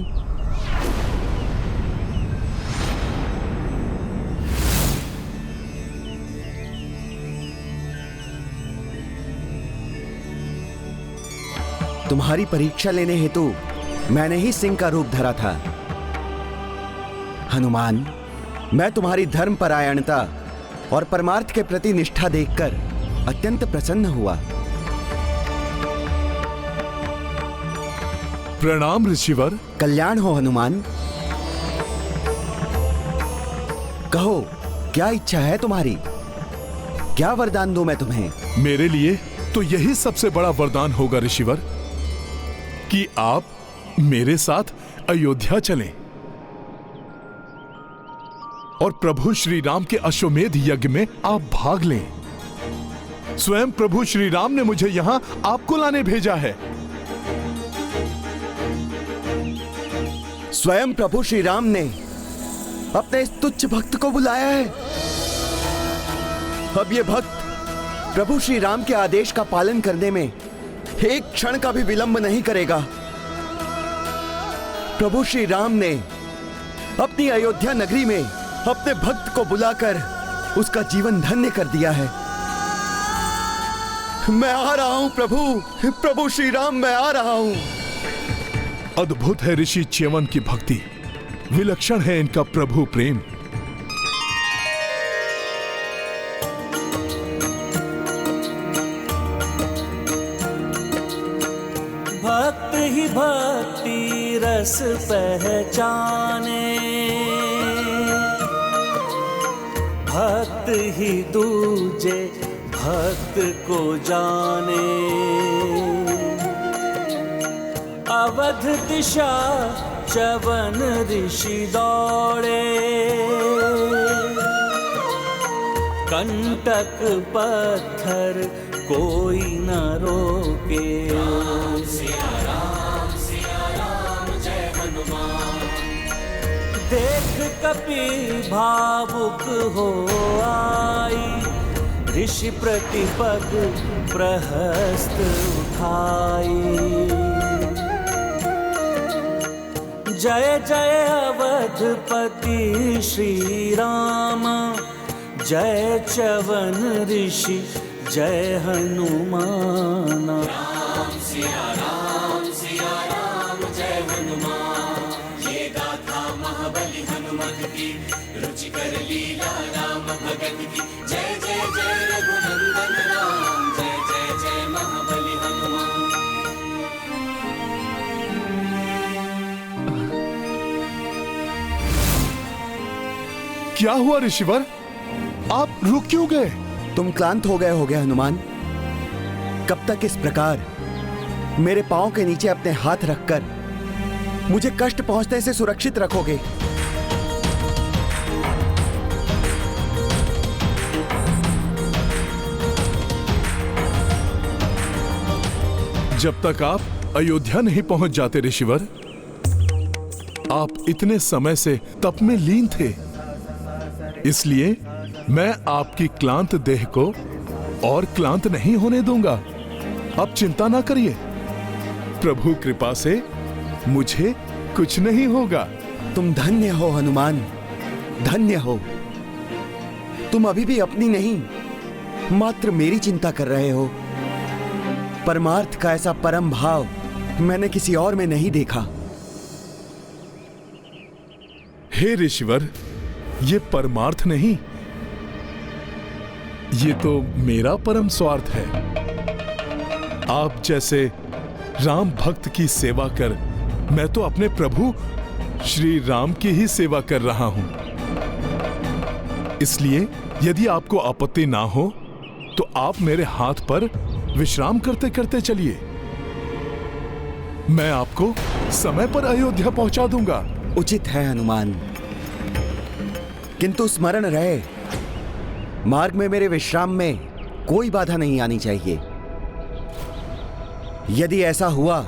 तुम्हारी परीक्षा लेने हेतु मैंने ही सिंह का रूप धरा था। हनुमान, मैं तुम्हारी धर्मपरायणता और परमार्थ के प्रति निष्ठा देखकर अत्यंत प्रसन्न हुआ। प्रणाम ऋषिवर। कल्याण हो हनुमान। कहो, क्या इच्छा है तुम्हारी? क्या वरदान दूं मैं तुम्हें? मेरे लिए तो यही सबसे बड़ा वरदान होगा ऋषिवर कि आप मेरे साथ अयोध्या चलें और प्रभु श्री राम के अश्वमेध यज्ञ में आप भाग लें। स्वयं प्रभु श्री राम ने मुझे यहां आपको लाने भेजा है। स्वयं प्रभु श्री राम ने अपने इस तुच्छ भक्त को बुलाया है। अब ये भक्त प्रभु श्री राम के आदेश का पालन करने में एक क्षण का भी विलंब नहीं करेगा। प्रभु श्री राम ने अपनी अयोध्या नगरी में अपने भक्त को बुलाकर उसका जीवन धन्य कर दिया है। मैं आ रहा हूं प्रभु श्री राम, मैं आ रहा हूं। अद्भुत है ऋषि च्यवन की भक्ति, विलक्षण है इनका प्रभु प्रेम। भक्त ही भक्ति रस पहचाने, भक्त ही दूजे भक्त को जाने। अवध दिशा च्यवन ऋषि दौड़े, कंटक पत्थर कोई न रोके। सिया राम जय हनुमान। देख कपि भावुक हो आई, ऋषि प्रतिपद प्रहस्त उठाई। जय जय अवधपति श्री राम, जय च्यवन ऋषि जय हनुमान। राम सिया राम जय हनुमान। ये गाथा महाबली हनुमत की, रुचि कर लीला राम भगत की। जय जय जय रघुनंदन राम, जय जय जय महाबली हनुमान। क्या हुआ ऋषिवर? आप रुक क्यों गए? तुम क्लांत हो गए होगे हनुमान। कब तक इस प्रकार मेरे पांव के नीचे अपने हाथ रखकर मुझे कष्ट पहुंचने से सुरक्षित रखोगे? जब तक आप अयोध्या नहीं पहुंच जाते ऋषिवर, आप इतने समय से तप में लीन थे, इसलिए मैं आपकी क्लांत देह को और क्लांत नहीं होने दूंगा। अब चिंता ना करिए, प्रभु कृपा से मुझे कुछ नहीं होगा। तुम धन्य हो हनुमान, धन्य हो। तुम अभी भी अपनी नहीं, मात्र मेरी चिंता कर रहे हो। परमार्थ का ऐसा परम भाव मैंने किसी और में नहीं देखा। हे ऋषिवर, ये परमार्थ नहीं, ये तो मेरा परम स्वार्थ है। आप जैसे राम भक्त की सेवा कर मैं तो अपने प्रभु श्री राम की ही सेवा कर रहा हूं। इसलिए यदि आपको आपत्ति ना हो तो आप मेरे हाथ पर विश्राम करते करते चलिए। मैं आपको समय पर अयोध्या पहुंचा दूंगा। उचित है हनुमान, किंतु स्मरण रहे, मार्ग में मेरे विश्राम में कोई बाधा नहीं आनी चाहिए। यदि ऐसा हुआ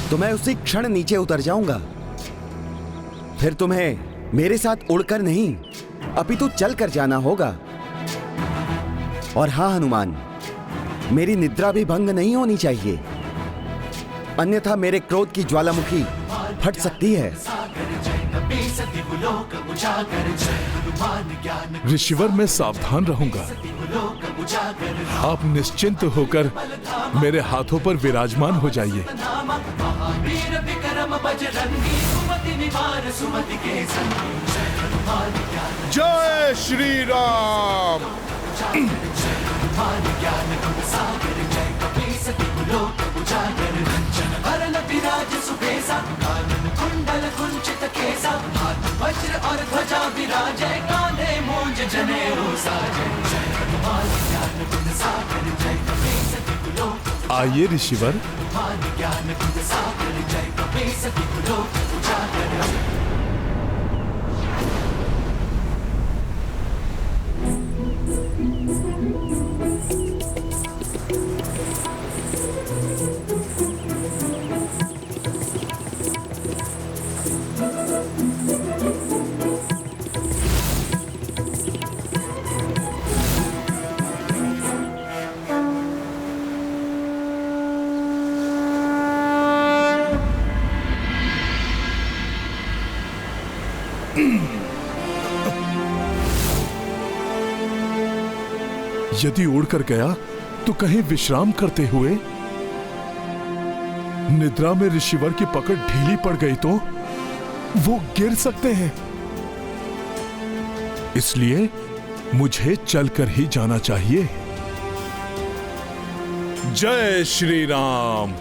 तो मैं उसी क्षण नीचे उतर जाऊंगा। फिर तुम्हें मेरे साथ उड़कर नहीं अपितु चलकर जाना होगा। और हां हनुमान, मेरी निद्रा भी भंग नहीं होनी चाहिए, अन्यथा मेरे क्रोध की ज्वालामुखी फट सकती है। ऋषिवर, मैं सावधान रहूंगा। आप निश्चिंत होकर मेरे हाथों पर विराजमान हो जाइए। जय श्री राम। वज्र और ध्वजा विराजे, कांधे मूंज जनेऊ साजे। ज्ञान गुण सागर जय कपीसति कुलोक। आइए ऋषिवर। ज्ञान गुण सागर जय कपीसति कुलोक उजागर। यदि उड़कर गया तो कहीं विश्राम करते हुए निद्रा में ऋषिवर की पकड़ ढीली पड़ गई तो वो गिर सकते हैं। इसलिए मुझे चलकर ही जाना चाहिए। जय श्री राम।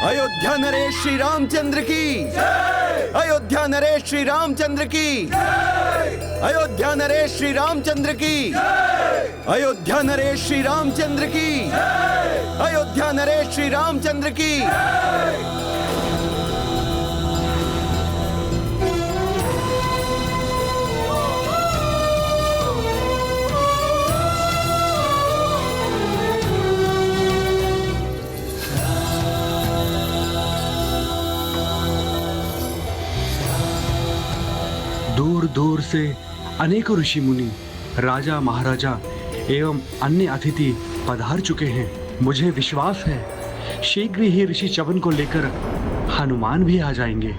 अयोध्या नरेश श्री रामचंद्र की, अयोध्या नरेश श्री रामचंद्र की, अयोध्या नरेश श्री रामचंद्र की, अयोध्या नरेश श्री रामचंद्र की, अयोध्या नरेश श्री रामचंद्र की। दूर दूर से अनेकों ऋषि मुनि, राजा महाराजा एवं अन्य अतिथि पधार चुके हैं। मुझे विश्वास है शीघ्र ही ऋषि च्यवन को लेकर हनुमान भी आ जाएंगे।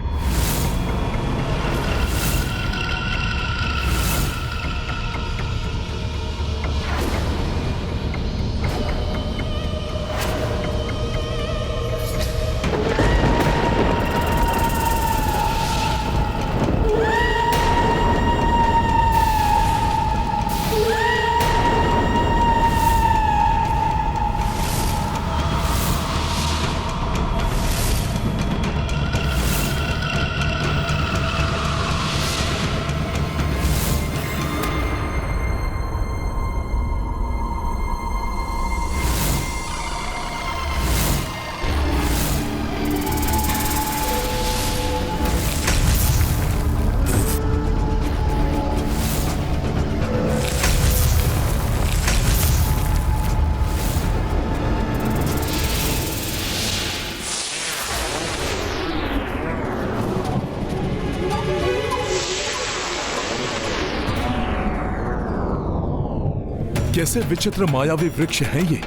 कैसे विचित्र मायावी वृक्ष हैं ये,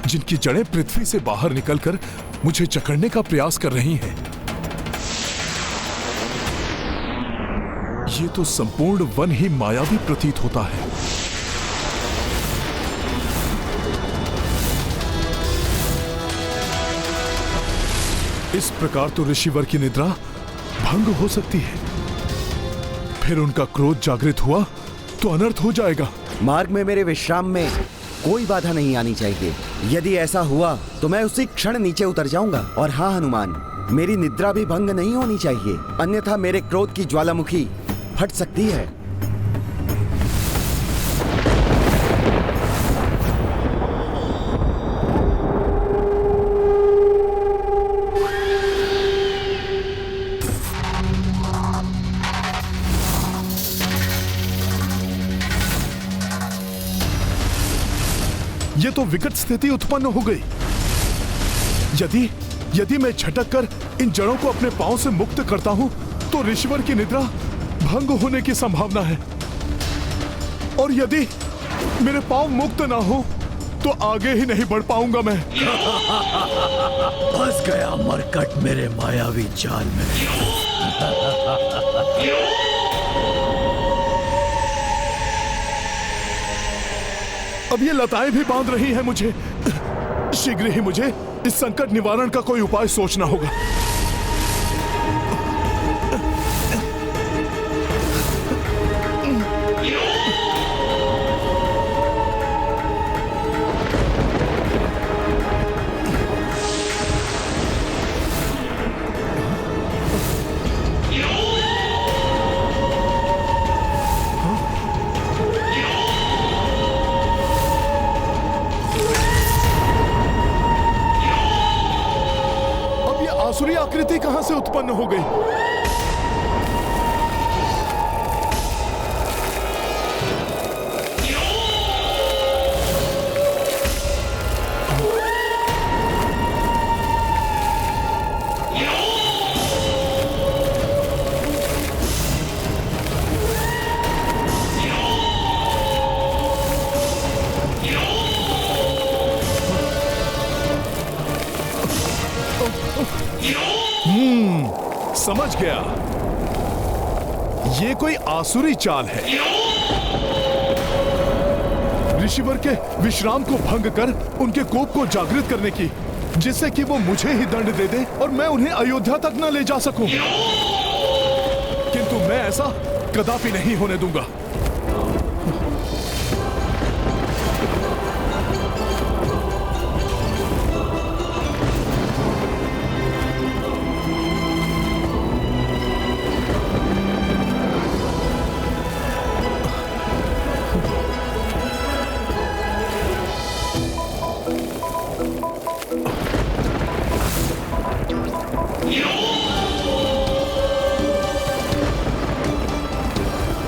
जिनकी जड़ें पृथ्वी से बाहर निकलकर मुझे जकड़ने का प्रयास कर रही हैं। ये तो संपूर्ण वन ही मायावी प्रतीत होता है। इस प्रकार तो ऋषिवर की निद्रा भंग हो सकती है, फिर उनका क्रोध जागृत हुआ तो अनर्थ हो जाएगा। मार्ग में मेरे विश्राम में कोई बाधा नहीं आनी चाहिए। यदि ऐसा हुआ तो मैं उसी क्षण नीचे उतर जाऊंगा। और हाँ हनुमान, मेरी निद्रा भी भंग नहीं होनी चाहिए, अन्यथा मेरे क्रोध की ज्वालामुखी फट सकती है। ये तो विकट स्थिति उत्पन्न हो गई। यदि मैं झटक कर इन जड़ों को अपने पांव से मुक्त करता हूं तो ऋषिवर की निद्रा भंग होने की संभावना है, और यदि मेरे पांव मुक्त ना हो तो आगे ही नहीं बढ़ पाऊंगा मैं। फंस गया मरकट मेरे मायावी जाल में। अब ये लताएं भी बांध रही हैं मुझे। शीघ्र ही मुझे इस संकट निवारण का कोई उपाय सोचना होगा। आसुरी आकृति कहां से उत्पन्न हो गई? समझ गया, ये कोई आसुरी चाल है। ऋषिवर के विश्राम को भंग कर उनके कोप को जागृत करने की, जिससे कि वो मुझे ही दंड दे दे और मैं उन्हें अयोध्या तक न ले जा सकूं। किंतु मैं ऐसा कदापि नहीं होने दूंगा।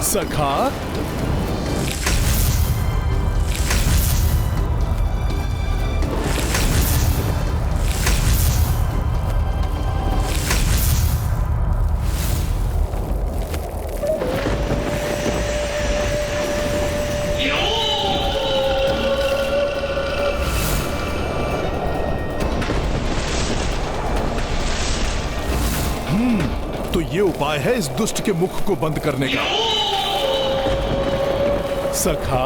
सखा, तो ये उपाय है इस दुष्ट के मुख को बंद करने का। सखा,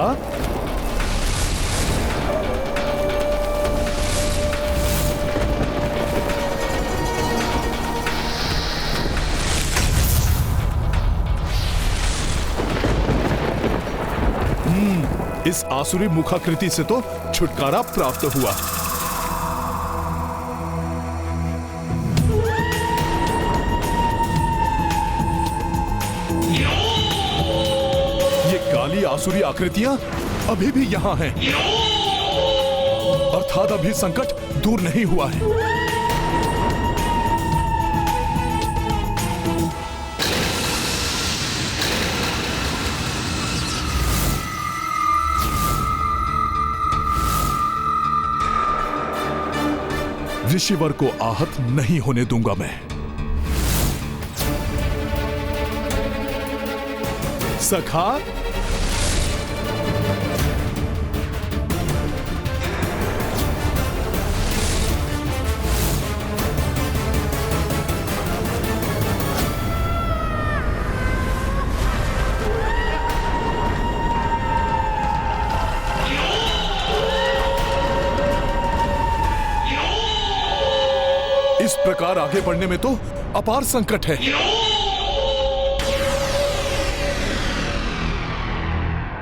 इस आसुरी मुखाकृति से तो छुटकारा प्राप्त हुआ। काली आसुरी आकृतियां अभी भी यहां हैं, अर्थात अभी संकट दूर नहीं हुआ है। ऋषिवर को आहत नहीं होने दूंगा मैं। सखा, इस प्रकार आगे बढ़ने में तो अपार संकट है।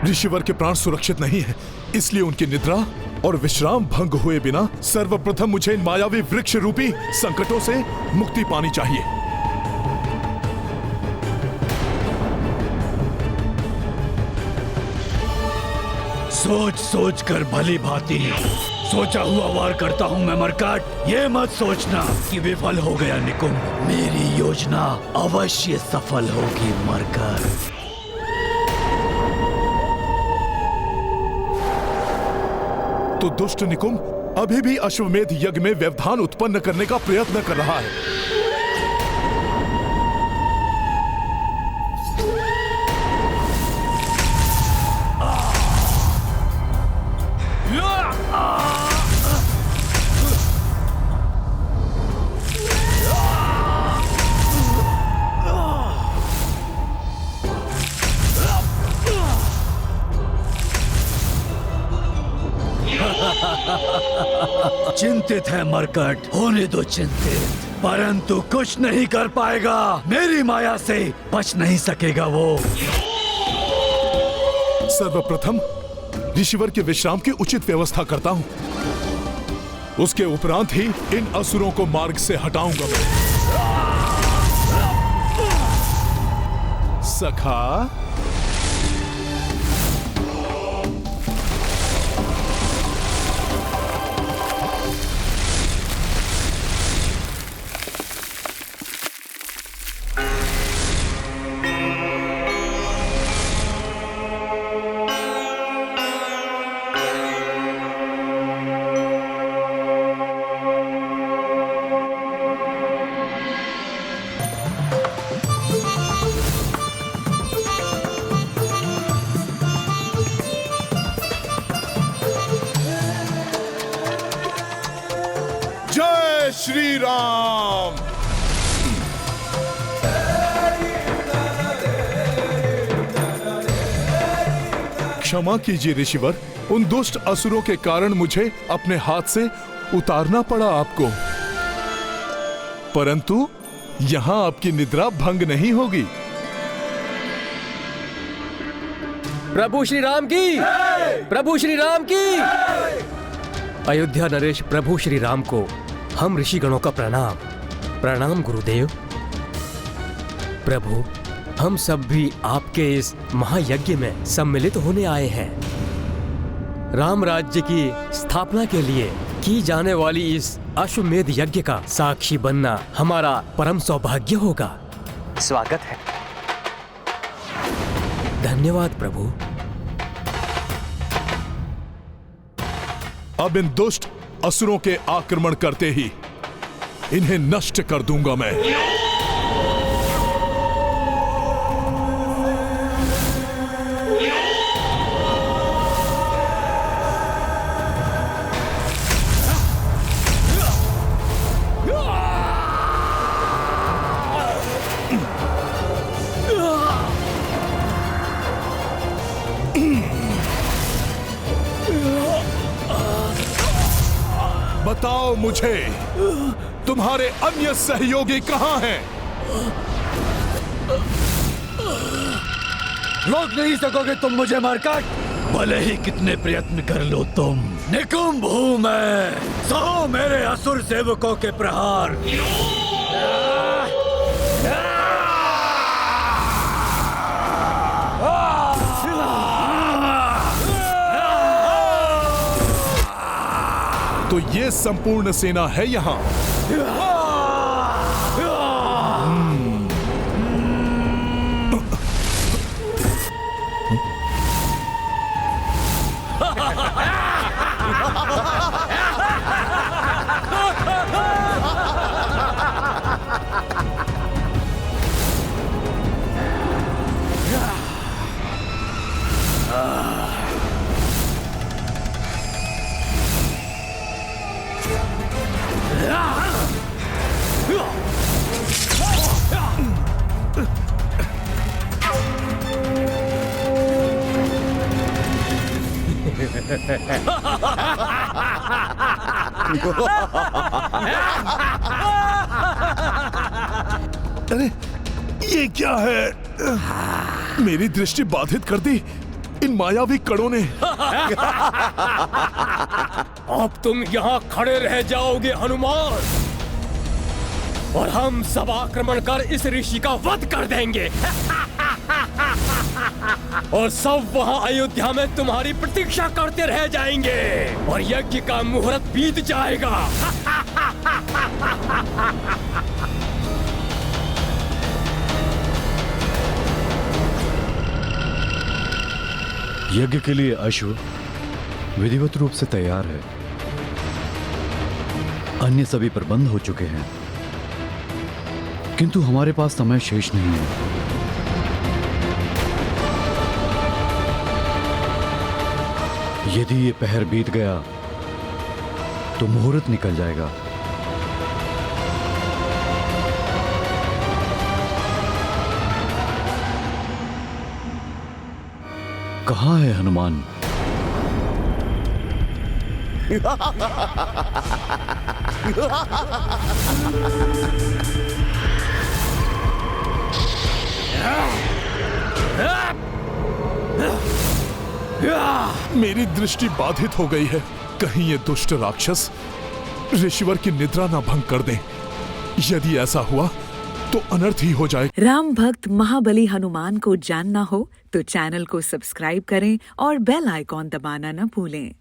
ऋषिवर के प्राण सुरक्षित नहीं है, इसलिए उनकी निद्रा और विश्राम भंग हुए बिना सर्वप्रथम मुझे इन मायावी वृक्ष रूपी संकटों से मुक्ति पानी चाहिए। सोच सोच कर भली भांति सोचा हुआ वार करता हूँ मैं मरकाट। ये मत सोचना कि विफल हो गया निकुंभ, मेरी योजना अवश्य सफल होगी मरकाट। तो दुष्ट निकुंभ अभी भी अश्वमेध यज्ञ में व्यवधान उत्पन्न करने का प्रयत्न कर रहा है। चिंतित है मरकट, होने दो चिंतित, परंतु कुछ नहीं कर पाएगा। मेरी माया से बच नहीं सकेगा वो। सर्वप्रथम ऋषिवर के विश्राम की उचित व्यवस्था करता हूँ, उसके उपरांत ही इन असुरों को मार्ग से हटाऊंगा मैं। सखा, जय श्री राम। क्षमा कीजिए ऋषिवर, उन दुष्ट असुरों के कारण मुझे अपने हाथ से उतारना पड़ा आपको, परंतु यहां आपकी निद्रा भंग नहीं होगी। प्रभु श्री राम की, प्रभु श्री राम की। अयोध्या नरेश प्रभु श्री राम को हम ऋषिगणों का प्रणाम। प्रणाम गुरुदेव। प्रभु, हम सब भी आपके इस महायज्ञ में सम्मिलित होने आए हैं। राम राज्य की स्थापना के लिए की जाने वाली इस अश्वमेध यज्ञ का साक्षी बनना हमारा परम सौभाग्य होगा। स्वागत है। धन्यवाद प्रभु। अब इन दुष्ट असुरों के आक्रमण करते ही इन्हें नष्ट कर दूंगा मैं। बताओ मुझे, तुम्हारे अन्य सहयोगी कहां हैं? रोक नहीं सकोगे तुम मुझे मरकट, भले ही कितने प्रयत्न कर लो तुम। निकुंभ हूं मैं, सहो मेरे असुर सेवकों के प्रहार। तो ये संपूर्ण सेना है यहां। अरे ये क्या है? मेरी दृष्टि बाधित कर दी इन मायावी कड़ों ने। अब तुम यहाँ खड़े रह जाओगे हनुमान, और हम सब आक्रमण कर इस ऋषि का वध कर देंगे। और सब वहाँ अयोध्या में तुम्हारी प्रतीक्षा करते रह जाएंगे, और यज्ञ का मुहूर्त बीत जाएगा। यज्ञ के लिए अश्व विधिवत रूप से तैयार है। अन्य सभी प्रबंध हो चुके हैं, किंतु हमारे पास समय शेष नहीं है। यदि ये पहर बीत गया तो मुहूर्त निकल जाएगा। कहाँ है हनुमान? मेरी दृष्टि बाधित हो गई है। कहीं ये दुष्ट राक्षस ऋषिवर की निद्रा ना भंग कर दें। यदि ऐसा हुआ तो अनर्थ ही हो जाए। राम भक्त महाबली हनुमान को जानना हो तो चैनल को सब्सक्राइब करें और बेल आइकॉन दबाना न भूलें।